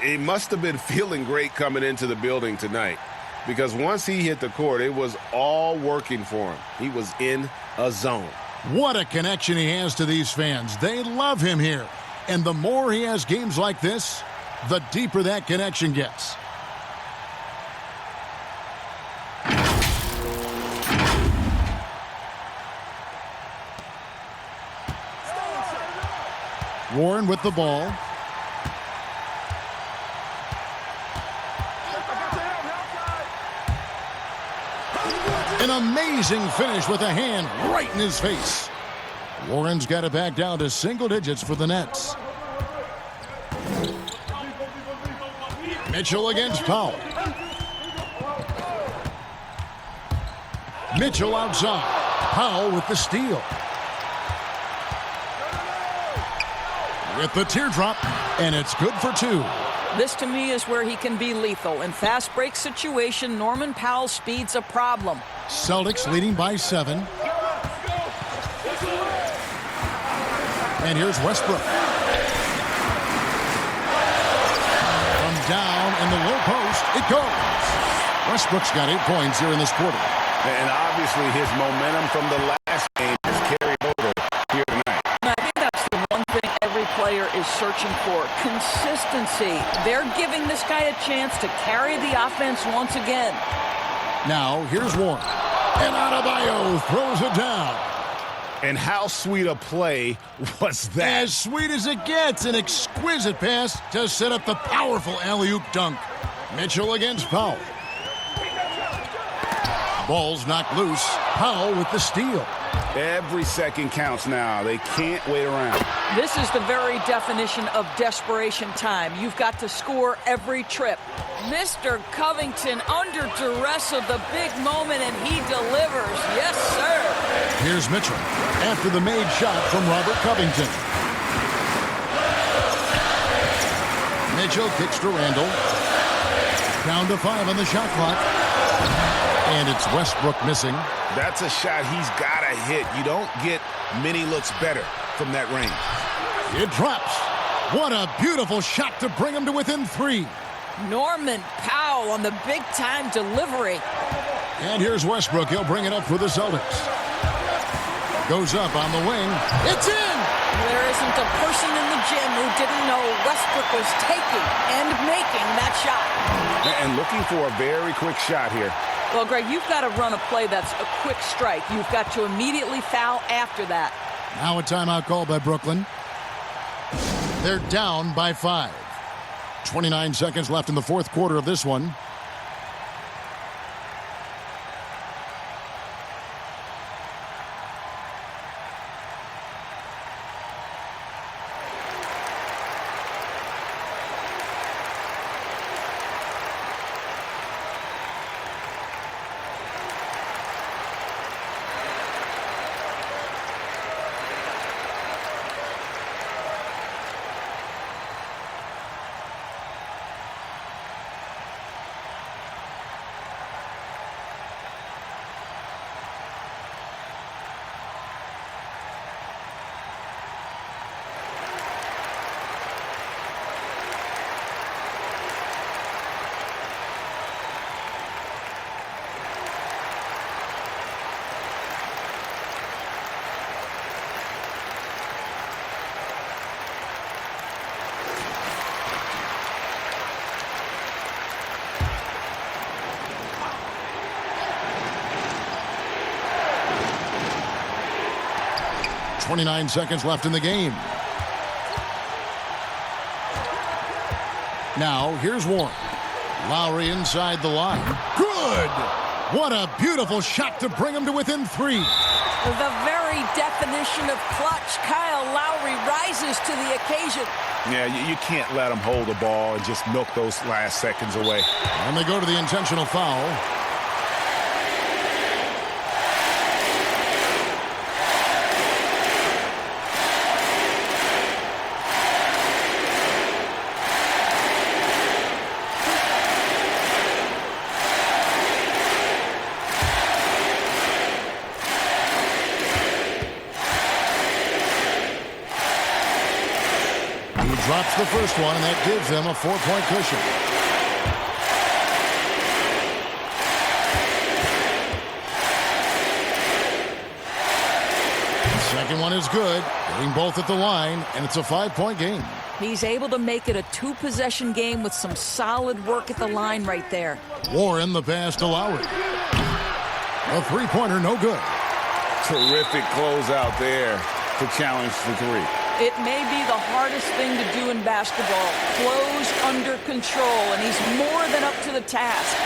He must have been feeling great coming into the building tonight because once he hit the court, it was all working for him. He was in a zone. What a connection he has to these fans. They love him here. And the more he has games like this, the deeper that connection gets. Warren with the ball. An amazing finish with a hand right in his face. Warren's got it back down to single digits for the Nets. Mitchell against Powell. Mitchell outside. Powell with the steal. With the teardrop, and it's good for 2. This, to me, is where he can be lethal. In fast break situation, Norman Powell's speed's a problem. Celtics leading by 7. And here's Westbrook. From down in the low post, it goes. Westbrook's got 8 points here in this quarter. And obviously his momentum from the last game has carried over here tonight. I think that's the one thing every player is searching for. Consistency. They're giving this guy a chance to carry the offense once again. Now, here's Warren. And Adebayo throws it down. And how sweet a play was that? As sweet as it gets. An exquisite pass to set up the powerful alley-oop dunk. Mitchell against Powell. Ball's knocked loose. Powell with the steal. Every second counts now. They can't wait around. This is the very definition of desperation time. You've got to score every trip. Mr. Covington under duress of the big moment, and he delivers. Yes, sir. Here's Mitchell after the made shot from Robert Covington. Mitchell kicks to Randall. Down to 5 on the shot clock. And it's Westbrook missing. That's a shot he's got to hit. You don't get many looks better from that range. It drops. What a beautiful shot to bring him to within 3. Norman Powell on the big-time delivery. And here's Westbrook. He'll bring it up for the Celtics. Goes up on the wing. It's in! There isn't a person in the gym who didn't know Westbrook was taking and making that shot. And looking for a very quick shot here. Well, Greg, you've got to run a play that's a quick strike. You've got to immediately foul after that. Now a timeout called by Brooklyn. They're down by 5. 29 seconds left in the fourth quarter of this one. .29 seconds left in the game. Now, here's Warren. Lowry inside the line. Good! What a beautiful shot to bring him to within 3. The very definition of clutch. Kyle Lowry rises to the occasion. Yeah, you can't let him hold the ball and just milk those last seconds away. And they go to the intentional foul. Drops the first one, and that gives them a 4-point cushion. The second one is good, getting both at the line, and it's a 5-point game. He's able to make it a 2-possession game with some solid work at the line right there. Warren the pass to Lowry. A 3-pointer, no good. Terrific closeout there to challenge the 3. It may be the hardest thing to do in basketball. Close under control, and he's more than up to the task.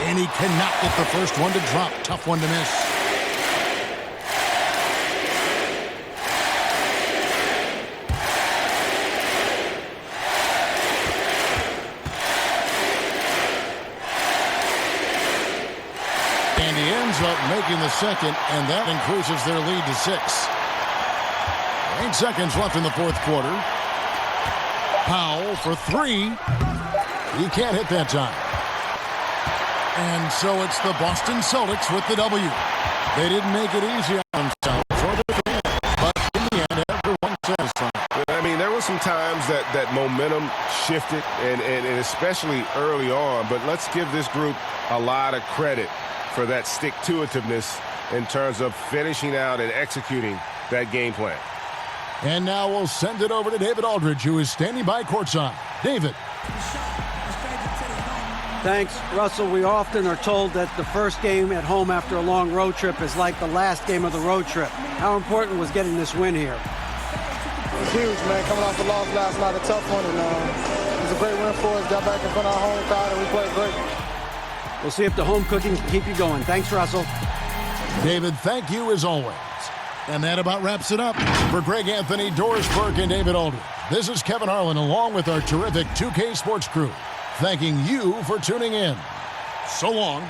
And he cannot get the first one to drop. Tough one to miss. Up making the second, and that increases their lead to 6. 8 seconds left in the fourth quarter. Powell for 3. He can't hit that time. And so it's the Boston Celtics with the W. They didn't make it easy on themselves or their fans, but in the end, everyone satisfied. I mean, there were some times that momentum shifted, and especially early on, but let's give this group a lot of credit for that stick-to-itiveness in terms of finishing out and executing that game plan. And now we'll send it over to David Aldridge, who is standing by courtside. David. Thanks, Russell. We often are told that the first game at home after a long road trip is like the last game of the road trip. How important was getting this win here? It's huge, man. Coming off the loss last night, a tough one, and it was a great win for us. Got back in front of our home crowd, and we played great. We'll see if the home cooking can keep you going. Thanks, Russell. David, thank you as always. And that about wraps it up. For Greg Anthony, Doris Burke, and David Aldridge, this is Kevin Harlan along with our terrific 2K Sports crew, thanking you for tuning in. So long.